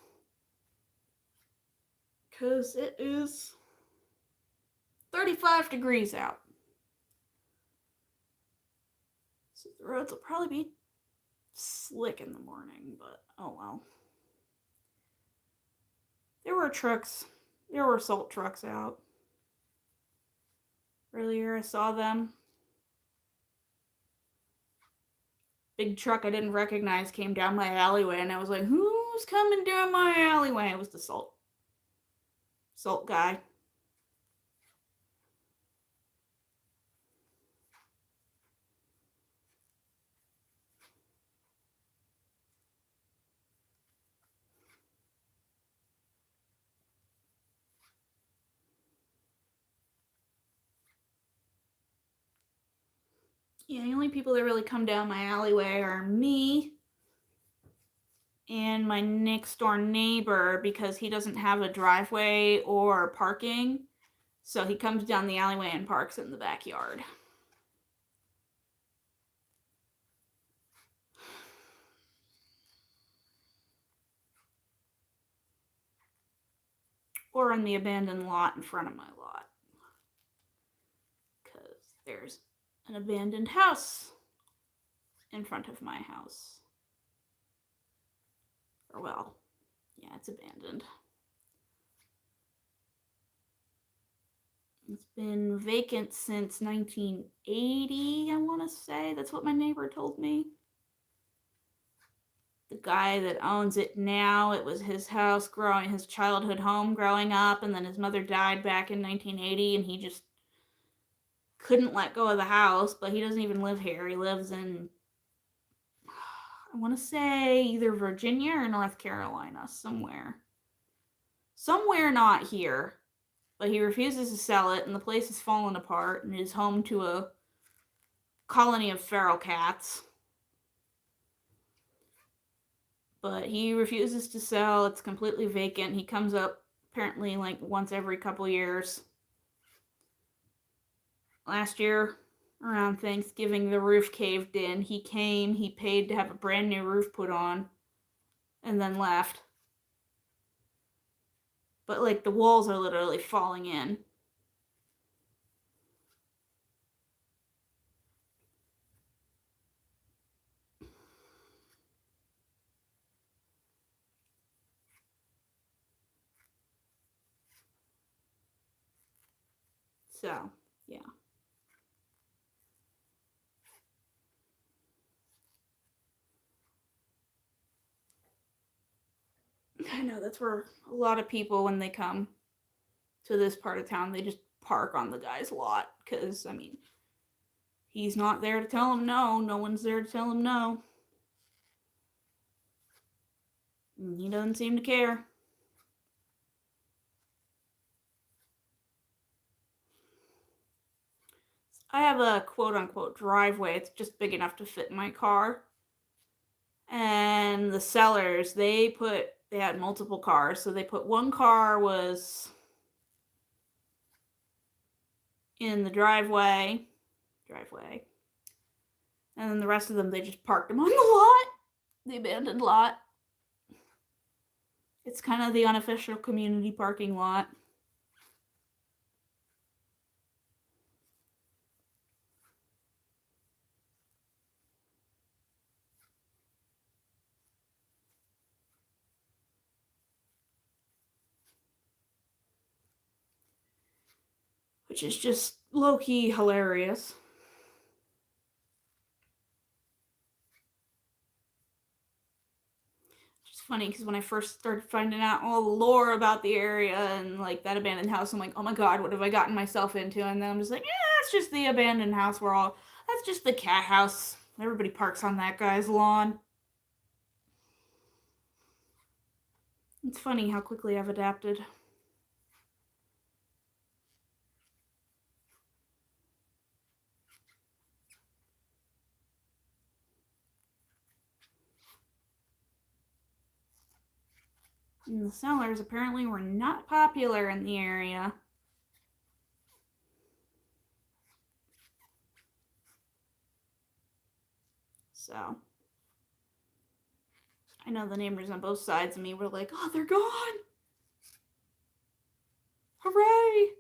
Because it is 35 degrees out. So the roads will probably be slick in the morning, but oh well. There were salt trucks out. Earlier I saw them. Big truck I didn't recognize came down my alleyway, and I was like, who's coming down my alleyway? It was the salt guy. Yeah, the only people that really come down my alleyway are me and my next door neighbor, because he doesn't have a driveway or parking. So he comes down the alleyway and parks in the backyard. Or in the abandoned lot in front of my lot. Because there's an abandoned house in front of my house. Or well, yeah, it's abandoned. It's been vacant since 1980, I want to say. That's what my neighbor told me. The guy that owns it now, it was his house growing, his childhood home growing up, and then his mother died back in 1980, and he just couldn't let go of the house, but he doesn't even live here. He lives in, I want to say, either Virginia or North Carolina, somewhere. Somewhere not here. But he refuses to sell it, and the place has fallen apart and is home to a colony of feral cats. But he refuses to sell. It's completely vacant. He comes up apparently like once every couple years. Last year, around Thanksgiving, the roof caved in. He came, he paid to have a brand new roof put on, and then left. But like the walls are literally falling in. So, yeah. I know that's where a lot of people, when they come to this part of town, they just park on the guy's lot. Because, I mean, he's not there to tell them no. No one's there to tell him no. And he doesn't seem to care. I have a quote unquote driveway. It's just big enough to fit in my car. And the sellers, they had multiple cars. So they put one car was in the driveway, driveway. And then the rest of them, they just parked them on the lot, the abandoned lot. It's kind of the unofficial community parking lot. Which is just low-key hilarious. It's funny because when I first started finding out all the lore about the area and like that abandoned house, I'm like, oh my god, what have I gotten myself into? And then I'm just like, yeah, that's just the abandoned house. That's just the cat house. Everybody parks on that guy's lawn. It's funny how quickly I've adapted. And the sellers apparently were not popular in the area. So, I know the neighbors on both sides of me were like, oh, they're gone! Hooray!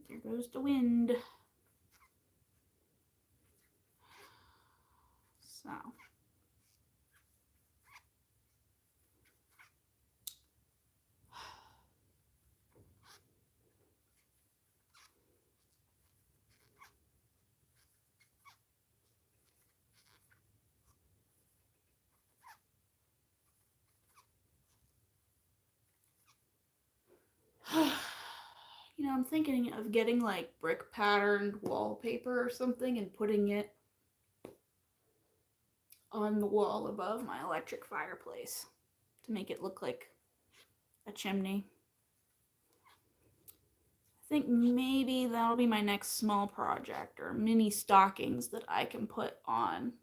There goes the wind. So. You know, I'm thinking of getting like brick patterned wallpaper or something and putting it on the wall above my electric fireplace to make it look like a chimney. I think maybe that'll be my next small project, or mini stockings that I can put on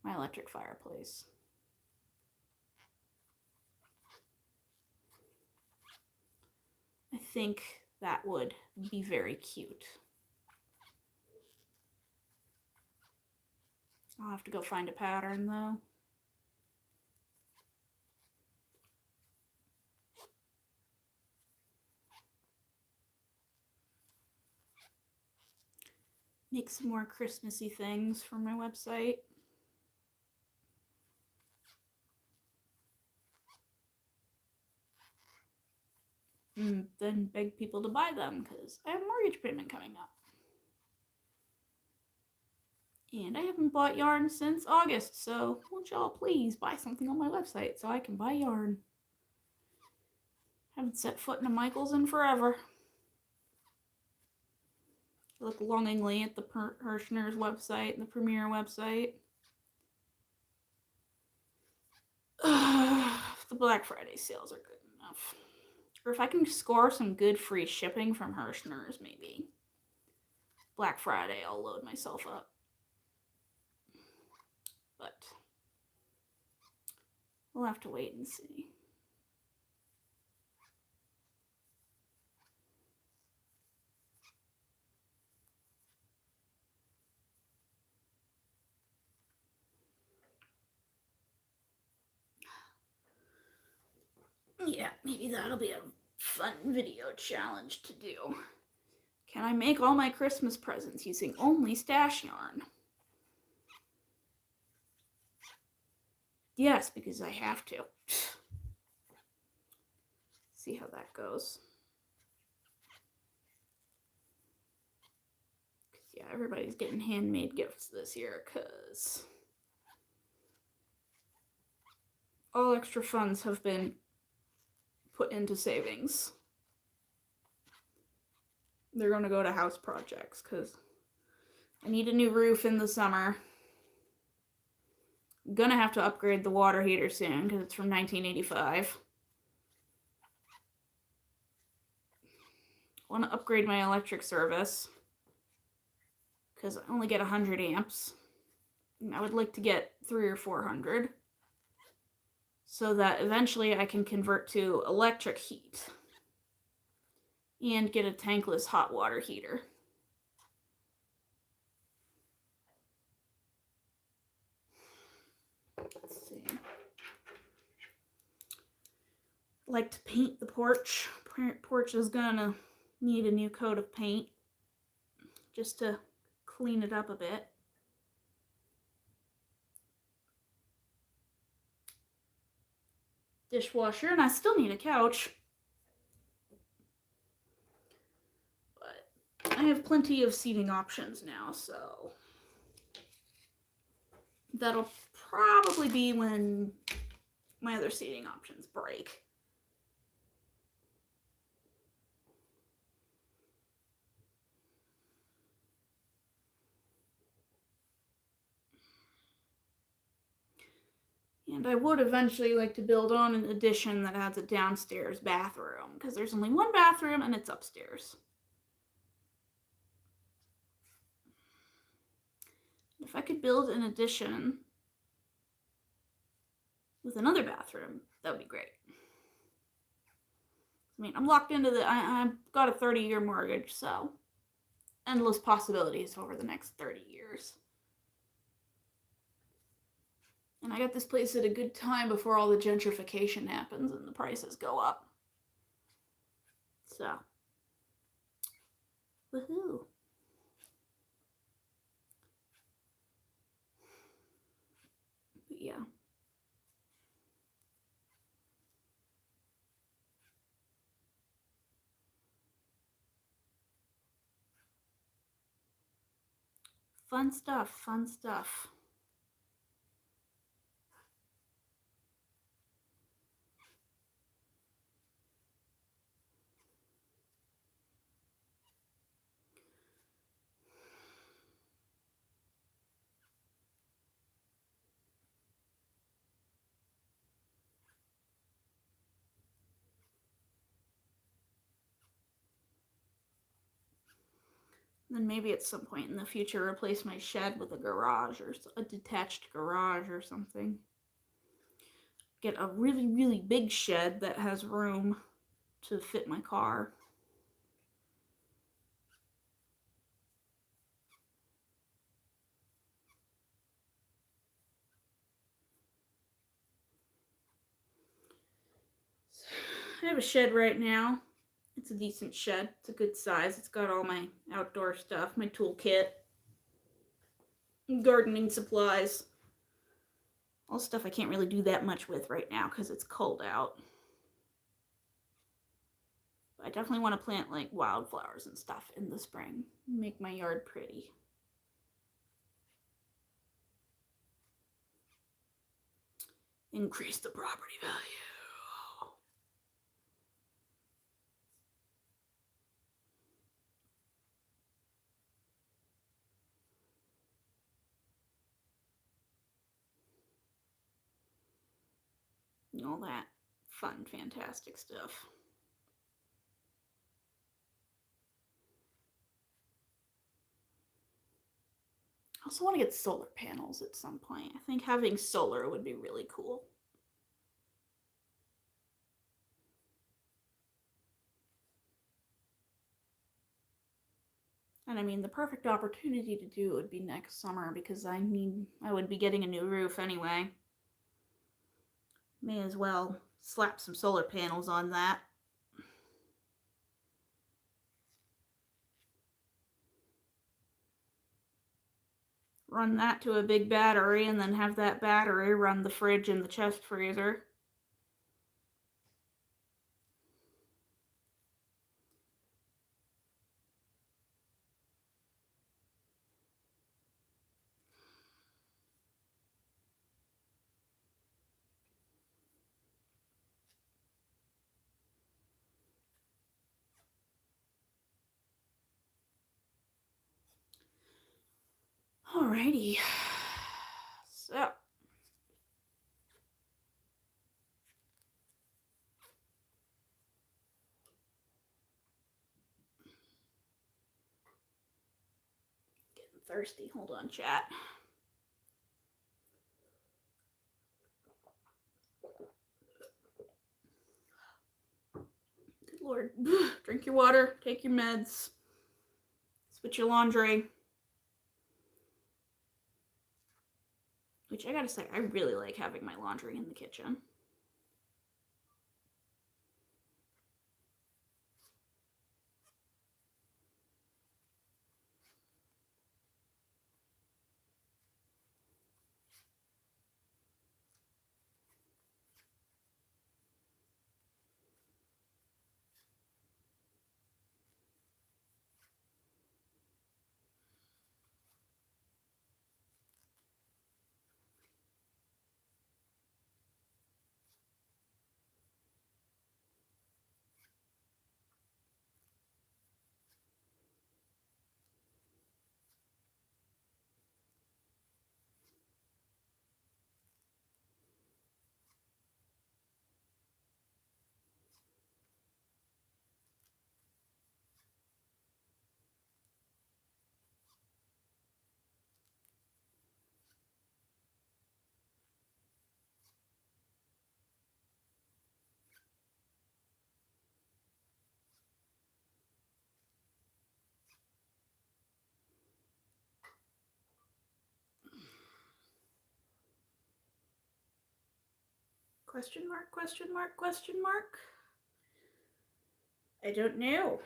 my electric fireplace. I think that would be very cute. I'll have to go find a pattern though. Make some more Christmassy things for my website. And then beg people to buy them because I have a mortgage payment coming up. And I haven't bought yarn since August, so won't y'all please buy something on my website so I can buy yarn. Haven't set foot in a Michaels in forever. I look longingly at the Hirschner's website and the Premier website. If the Black Friday sales are good enough. Or if I can score some good free shipping from Hirschner's, maybe. Black Friday, I'll load myself up. But we'll have to wait and see. Yeah, maybe that'll be a fun video challenge to do. Can I make all my Christmas presents using only stash yarn? Yes, because I have to. See how that goes. Yeah, everybody's getting handmade gifts this year because all extra funds have been put into savings. They're going to go to house projects because I need a new roof in the summer. I'm going to have to upgrade the water heater soon because it's from 1985. I want to upgrade my electric service because I only get 100 amps. I would like to get 300 or 400. so that eventually I can convert to electric heat and get a tankless hot water heater. Let's see. I like to paint the porch. Porch is gonna need a new coat of paint just to clean it up a bit. Dishwasher, and I still need a couch. But I have plenty of seating options now, so that'll probably be when my other seating options break. And I would eventually like to build on an addition that adds a downstairs bathroom, because there's only one bathroom and it's upstairs. If I could build an addition with another bathroom, that would be great. I mean, I'm locked into I've got a 30-year mortgage, so endless possibilities over the next 30 years. And I got this place at a good time before all the gentrification happens and the prices go up. So, woohoo. But yeah. Fun stuff, fun stuff. Then maybe at some point in the future replace my shed with a garage or a detached garage or something. Get a really, really big shed that has room to fit my car. I have a shed right now. It's a decent shed. It's a good size. It's got all my outdoor stuff, my toolkit, gardening supplies. All stuff I can't really do that much with right now because it's cold out. But I definitely want to plant like wildflowers and stuff in the spring. Make my yard pretty. Increase the property value. All that fun, fantastic stuff. I also want to get solar panels at some point. I think having solar would be really cool. And I mean, the perfect opportunity to do it would be next summer because I would be getting a new roof anyway. May as well slap some solar panels on that. Run that to a big battery and then have that battery run the fridge and the chest freezer. Alrighty. So. Getting thirsty. Hold on, chat. Lord. Drink your water, take your meds, switch your laundry. Which I gotta say, I really like having my laundry in the kitchen. Question mark, question mark, question mark? I don't know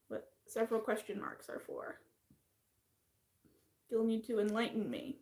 what several question marks are for. You'll need to enlighten me.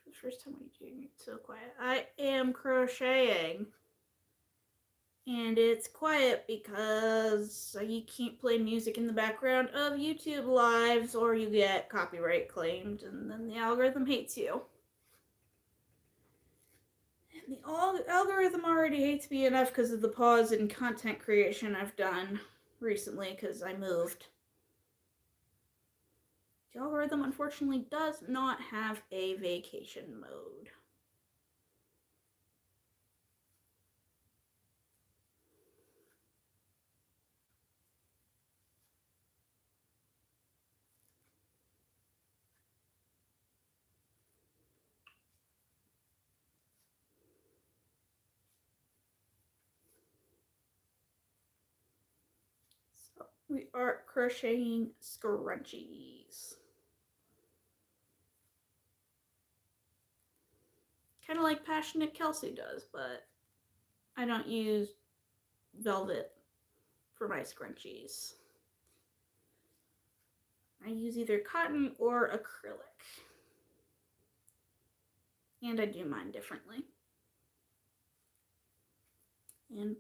For the first time, I'm doing it so quiet. I am crocheting. And it's quiet because you can't play music in the background of YouTube lives or you get copyright claimed and then the algorithm hates you. And the algorithm already hates me enough because of the pause in content creation I've done recently because I moved. The algorithm unfortunately does not have a vacation mode. So we are crocheting scrunchies. Kind of like Passionate Kelsey does, but I don't use velvet for my scrunchies. I use either cotton or acrylic. And I do mine differently.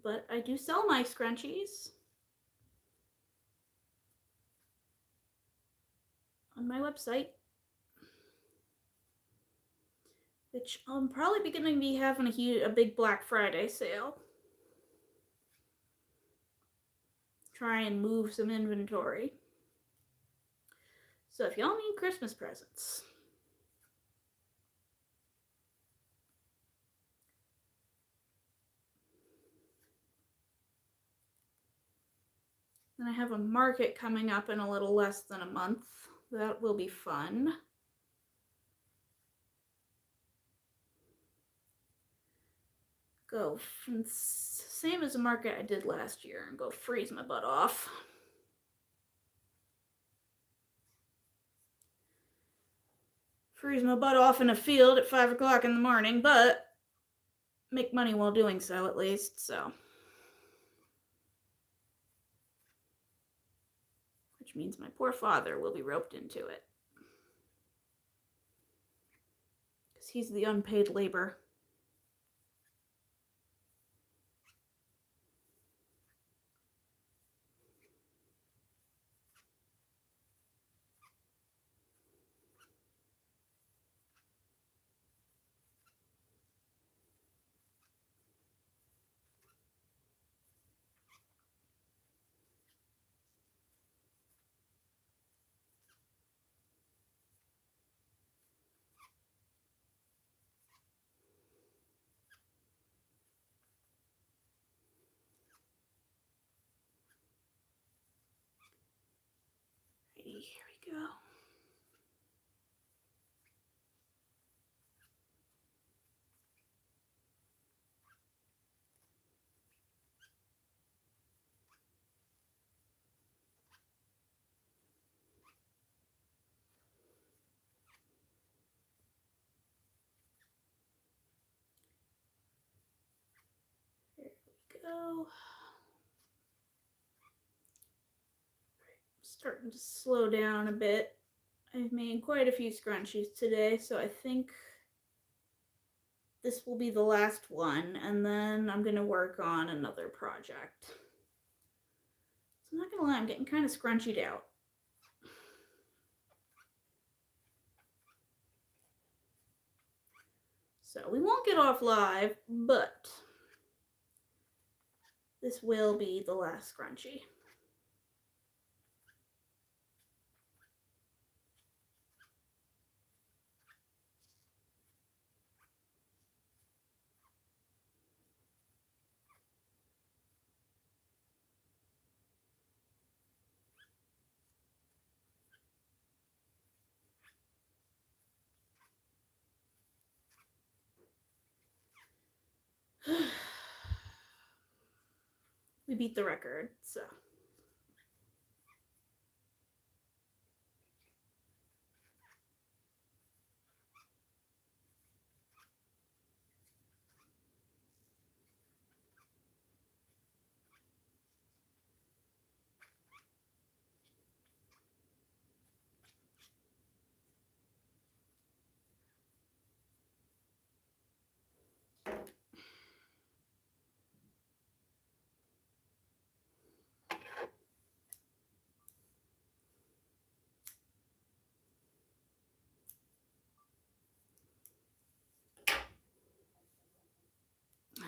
But I do sell my scrunchies on my website, which I'm probably going to be having a big Black Friday sale. Try and move some inventory. So if y'all need Christmas presents, then I have a market coming up in a little less than a month. That will be fun. Go same as the market I did last year and go freeze my butt off. Freeze my butt off in a field at 5 o'clock in the morning, but make money while doing so at least, so. Which means my poor father will be roped into it. because he's the unpaid labor. Here we go. There we go. Starting to slow down a bit. I've made quite a few scrunchies today, so I think this will be the last one, and then I'm going to work on another project. So I'm not going to lie, I'm getting kind of scrunchied out. So we won't get off live, but this will be the last scrunchie. We beat the record, so.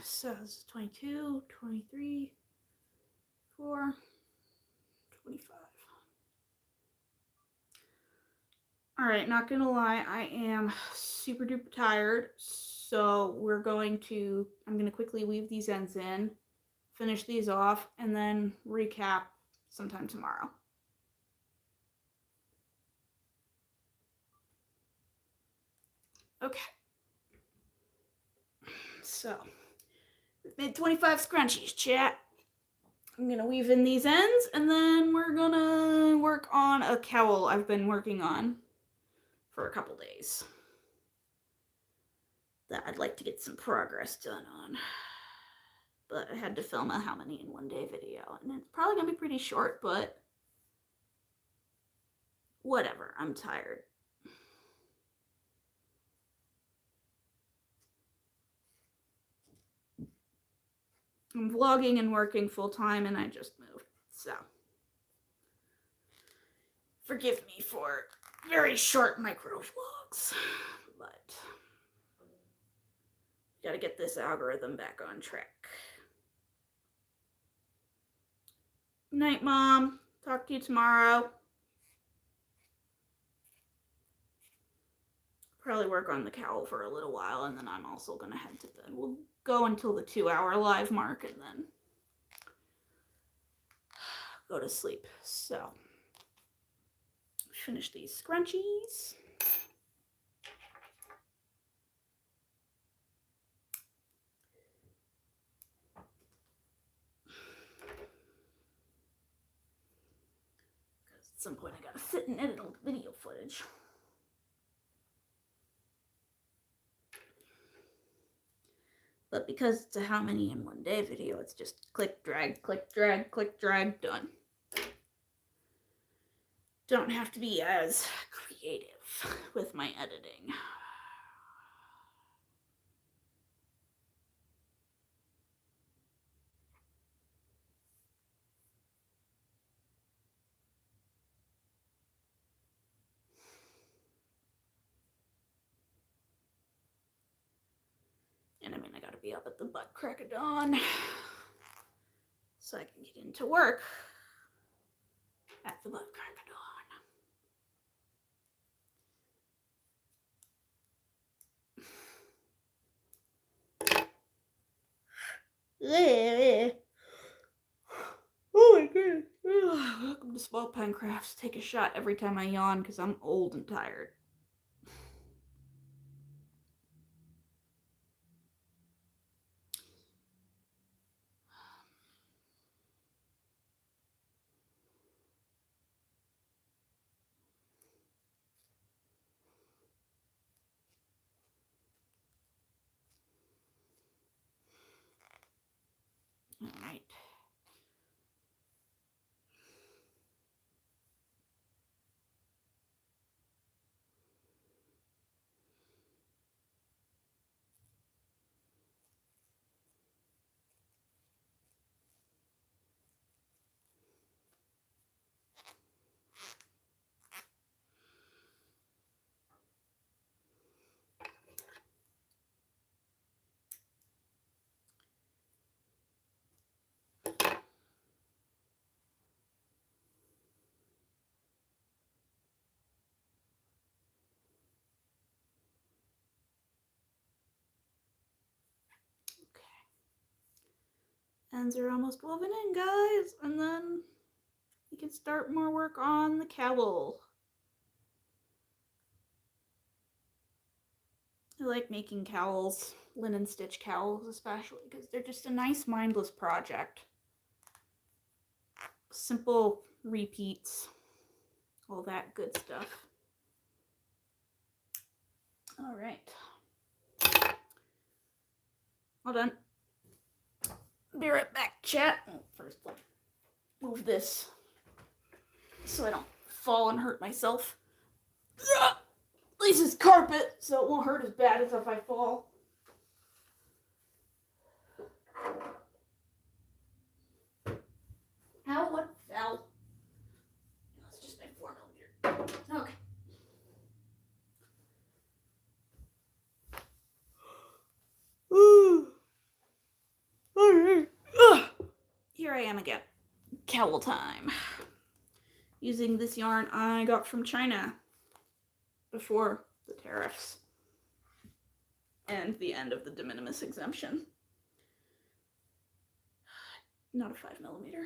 So this is 22, 23, 4, 25. Alright, not gonna lie, I am super duper tired, so I'm gonna quickly weave these ends in, finish these off, and then recap sometime tomorrow. Okay. So, we've made 25 scrunchies, chat. I'm gonna weave in these ends, and then we're gonna work on a cowl I've been working on for a couple days that I'd like to get some progress done on. But I had to film a how many in one day video, and it's probably gonna be pretty short, but whatever, I'm tired. I'm vlogging and working full time, and I just moved, so forgive me for very short micro vlogs, but gotta get this algorithm back on track. Good night, Mom. Talk to you tomorrow. Probably work on the cowl for a little while, and then I'm also gonna head to bed. We'll go until the 2-hour live mark, and then go to sleep. So, finish these scrunchies. At some point I gotta sit and edit all the video footage. But because it's a how many in one day video, it's just click, drag, click, drag, click, drag, done. Don't have to be as creative with my editing. I mean, I gotta be up at the butt crack of dawn so I can get into work at the butt crack of dawn. Oh my goodness. Welcome to Small Pen Crafts. Take a shot every time I yawn because I'm old and tired. All right. Ends are almost woven in, guys, and then we can start more work on the cowl. I like making cowls, linen stitch cowls especially, because they're just a nice mindless project. Simple repeats, all that good stuff. All right. All done. Be right back, chat. First, let me move this so I don't fall and hurt myself. At least it's carpet, so it won't hurt as bad as if I fall. Ow, what fell? That's just my 4mm. Okay. Alright. Here I am again. Cowl time. Using this yarn I got from China before the tariffs and the end of the de minimis exemption. Not a 5mm.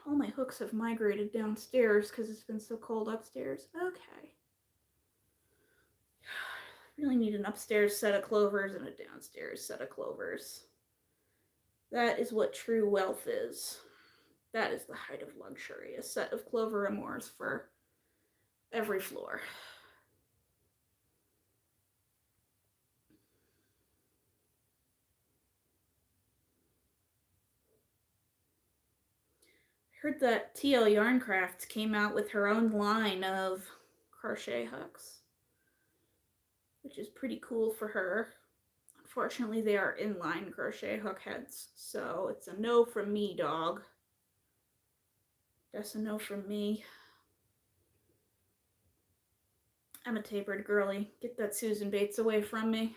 All my hooks have migrated downstairs because it's been so cold upstairs. Okay. Really need an upstairs set of clovers and a downstairs set of clovers. That is what true wealth is. That is the height of luxury. A set of clover amours for every floor. I heard that TL Yarncraft came out with her own line of crochet hooks, which is pretty cool for her. Unfortunately, they are inline crochet hook heads, so it's a no from me, dog. That's a no from me. I'm a tapered girly. Get that Susan Bates away from me.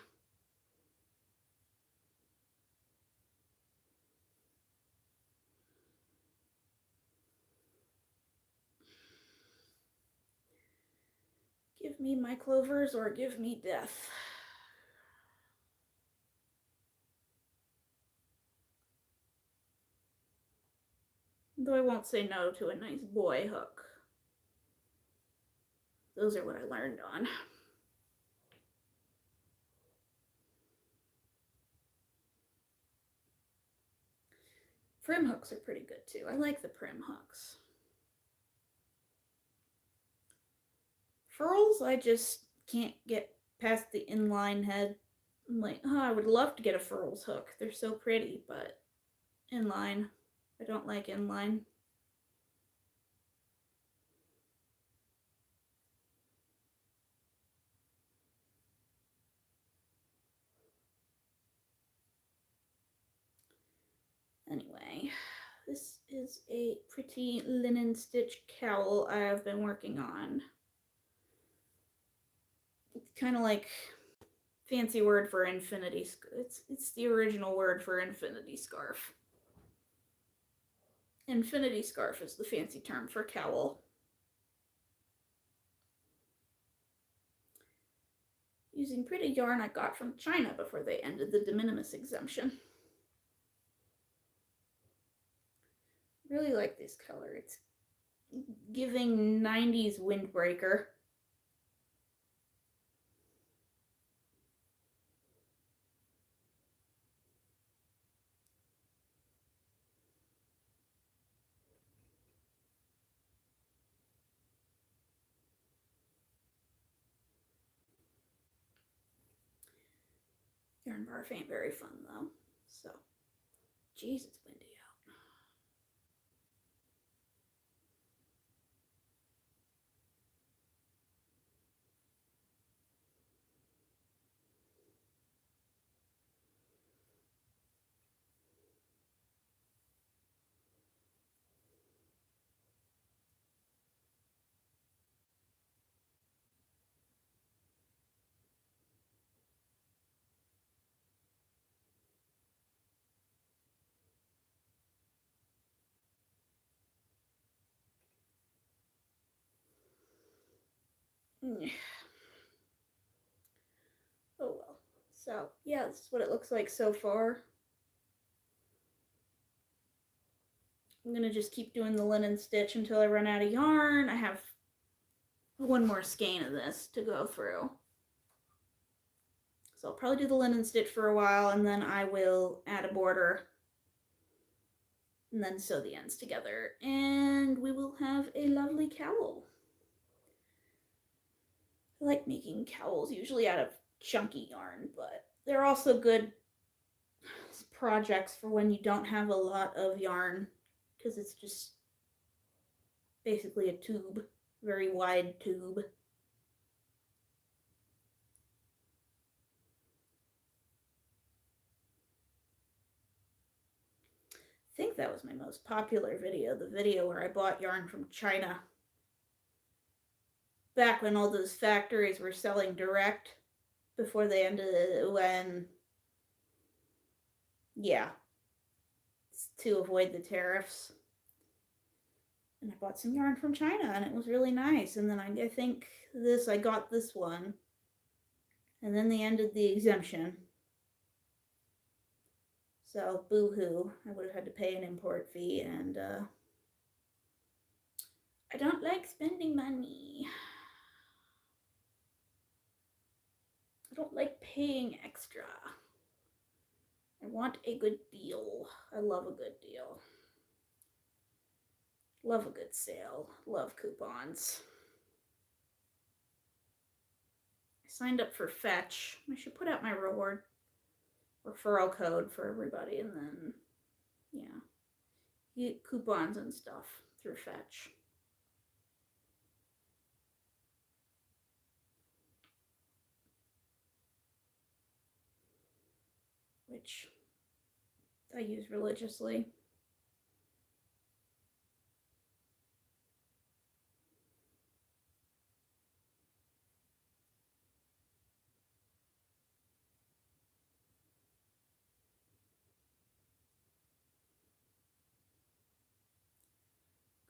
Give me my clovers or give me death. Though I won't say no to a nice boy hook. Those are what I learned on. Prim hooks are pretty good too. I like the prim hooks. Furls, I just can't get past the inline head. I'm like, oh, I would love to get a furls hook. They're so pretty, but inline. I don't like inline. Anyway, this is a pretty linen stitch cowl I've been working on. It's kind of like fancy word for infinity. It's the original word for infinity scarf. Infinity scarf is the fancy term for cowl. Using pretty yarn I got from China before they ended the de minimis exemption. Really like this color. It's giving 90s windbreaker. Yarn barf ain't very fun though. So, geez, it's windy out. Oh well. So, yeah, this is what it looks like so far. I'm gonna just keep doing the linen stitch until I run out of yarn. I have one more skein of this to go through. So I'll probably do the linen stitch for a while, and then I will add a border and then sew the ends together, and we will have a lovely cowl. I like making cowls usually out of chunky yarn, but they're also good projects for when you don't have a lot of yarn, because it's just basically a tube, very wide tube. I think that was my most popular video, the video where I bought yarn from China. Back when all those factories were selling direct, before they ended, yeah, to avoid the tariffs. And I bought some yarn from China, and it was really nice. And then I think I got this one, and then they ended the exemption. So, boo-hoo, I would have had to pay an import fee, and I don't like spending money. I don't like paying extra. I want a good deal. I love a good deal. Love a good sale. Love coupons. I signed up for Fetch. I should put out my reward referral code for everybody, and then, yeah, you get coupons and stuff through Fetch. Which I use religiously.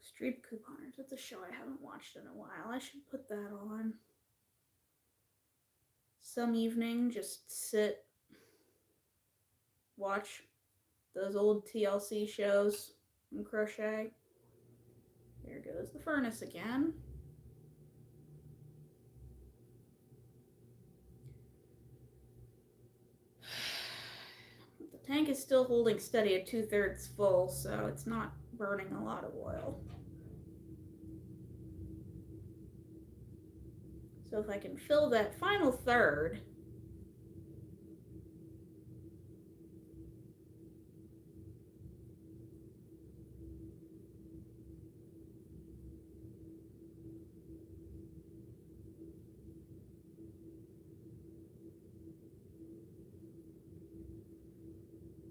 Street Couponers. That's a show I haven't watched in a while. I should put that on. Some evening, just sit, watch those old TLC shows and crochet. There goes the furnace again. The tank is still holding steady at 2/3 full, so it's not burning a lot of oil. So if I can fill that final third,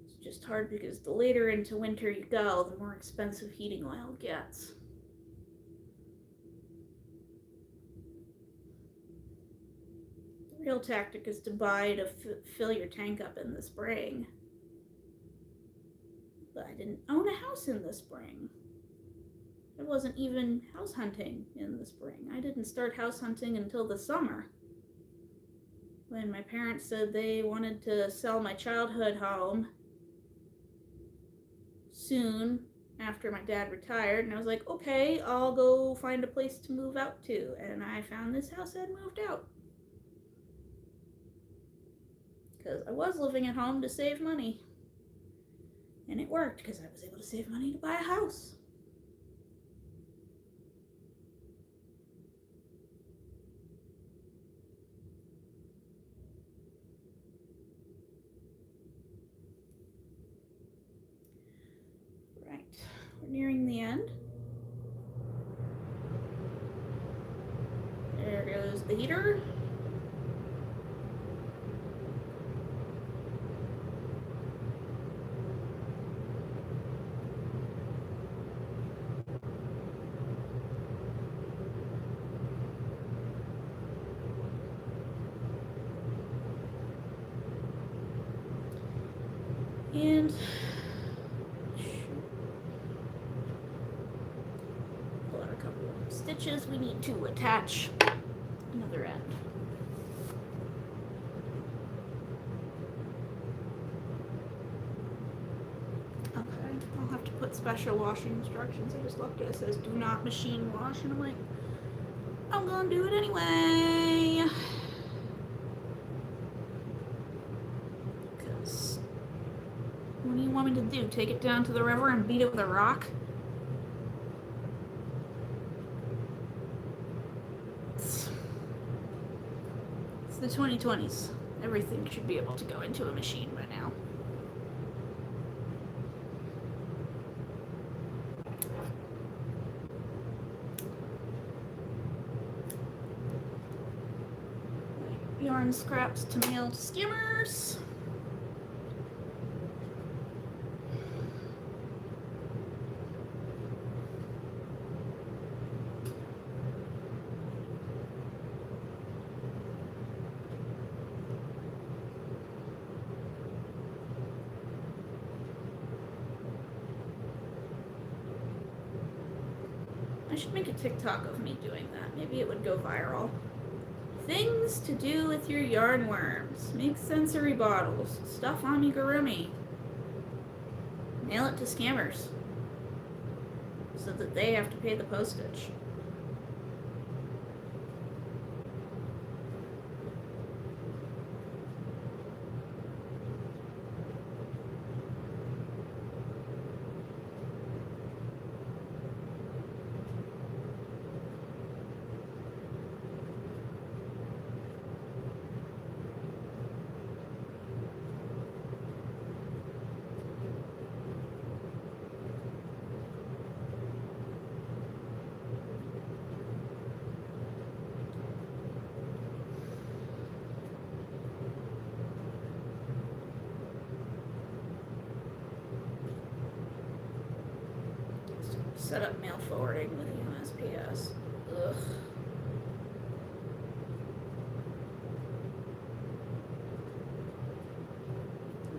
it's just hard because the later into winter you go, the more expensive heating oil gets. real tactic is to buy to fill your tank up in the spring. But I didn't own a house in the spring. I wasn't even house hunting in the spring. I didn't start house hunting until the summer, when my parents said they wanted to sell my childhood home soon after my dad retired, and I was like, okay, I'll go find a place to move out to, and I found this house and moved out. Because I was living at home to save money. And it worked, because I was able to save money to buy a house. Right, we're nearing the end. There goes the heater. And pull out a couple of stitches we need to attach another end. Okay, I'll have to put special washing instructions. I just looked at it, it says do not machine wash, and I'm like, I'm gonna do it anyway. Because what do you want me to do? Take it down to the river and beat it with a rock? It's the 2020s. Everything should be able to go into a machine by now. Yarn scraps to mail to skimmers. I should make a TikTok of me doing that. Maybe it would go viral. Things to do with your yarn worms. Make sensory bottles. Stuff amigurumi. Mail it to scammers so that they have to pay the postage. Set up mail forwarding with USPS. Ugh.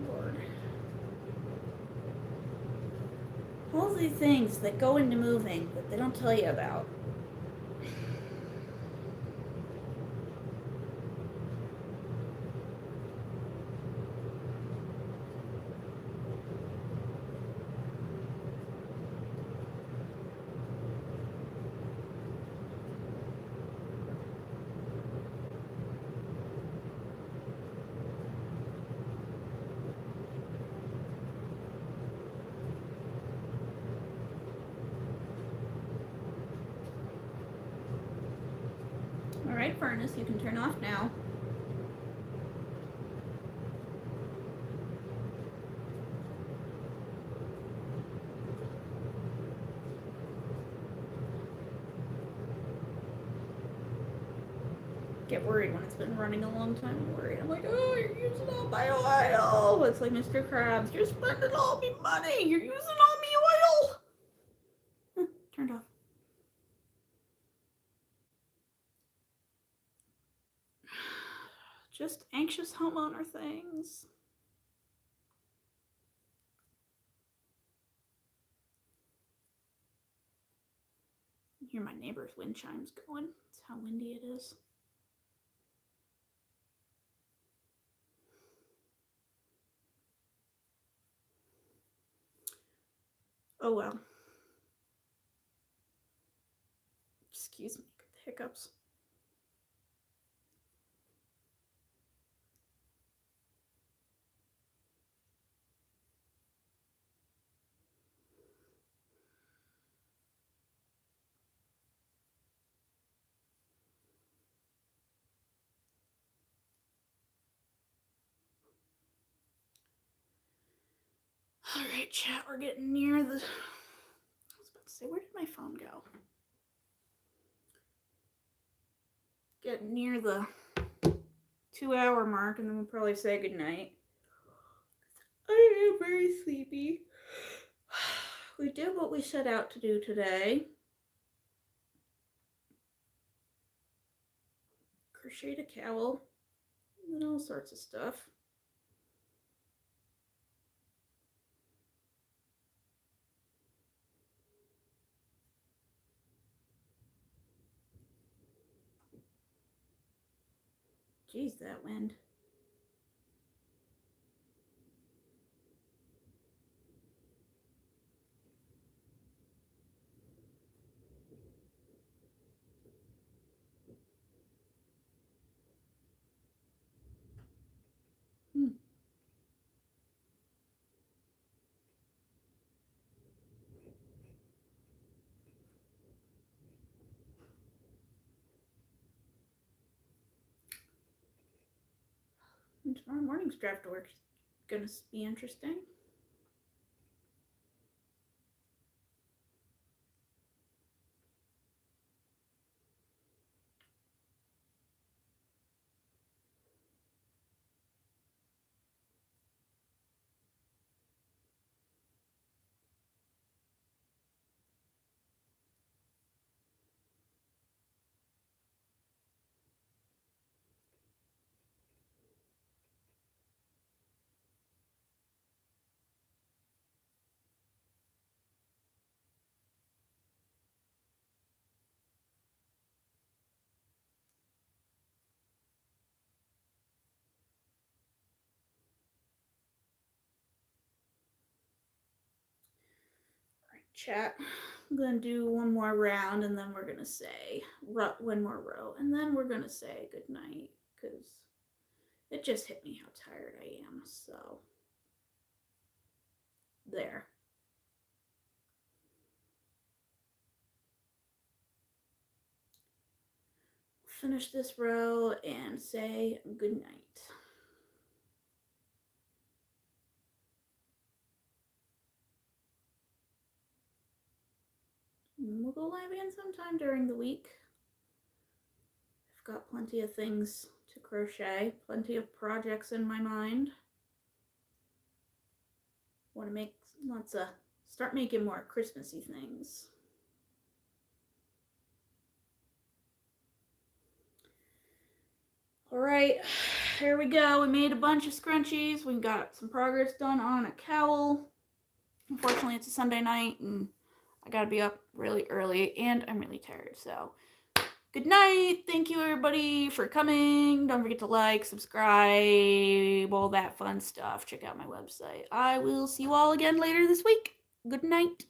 Lord. All these things that go into moving that they don't tell you about. Alright, furnace, you can turn off now. Get worried when it's been running a long time. I'm worried. I'm like, oh, you're using all my oil. It's like Mr. Krabs. You're spending all my money. You're using all my oil. Turned off. Just anxious homeowner things. You hear my neighbor's wind chimes going. That's how windy it is. Oh well. Excuse me, hiccups. All right, chat, we're getting near the... I was about to say, where did my phone go? Getting near the 2-hour mark, and then we'll probably say goodnight. I am very sleepy. We did what we set out to do today. Crocheted a cowl, and all sorts of stuff. Jeez, that wind. And tomorrow morning's draft work is gonna be interesting. Chat, I'm gonna do one more round and then we're gonna say one more row and then we're gonna say good night because it just hit me how tired I am. So there. Finish this row and say good night. We'll go live again sometime during the week. I've got plenty of things to crochet, plenty of projects in my mind. Want to make start making more Christmassy things. All right, here we go. We made a bunch of scrunchies. We got some progress done on a cowl. Unfortunately, it's a Sunday night and I gotta be up really early and I'm really tired. So good night. Thank you everybody for coming. Don't forget to like, subscribe, all that fun stuff. Check out my website. I will see you all again later this week. Good night.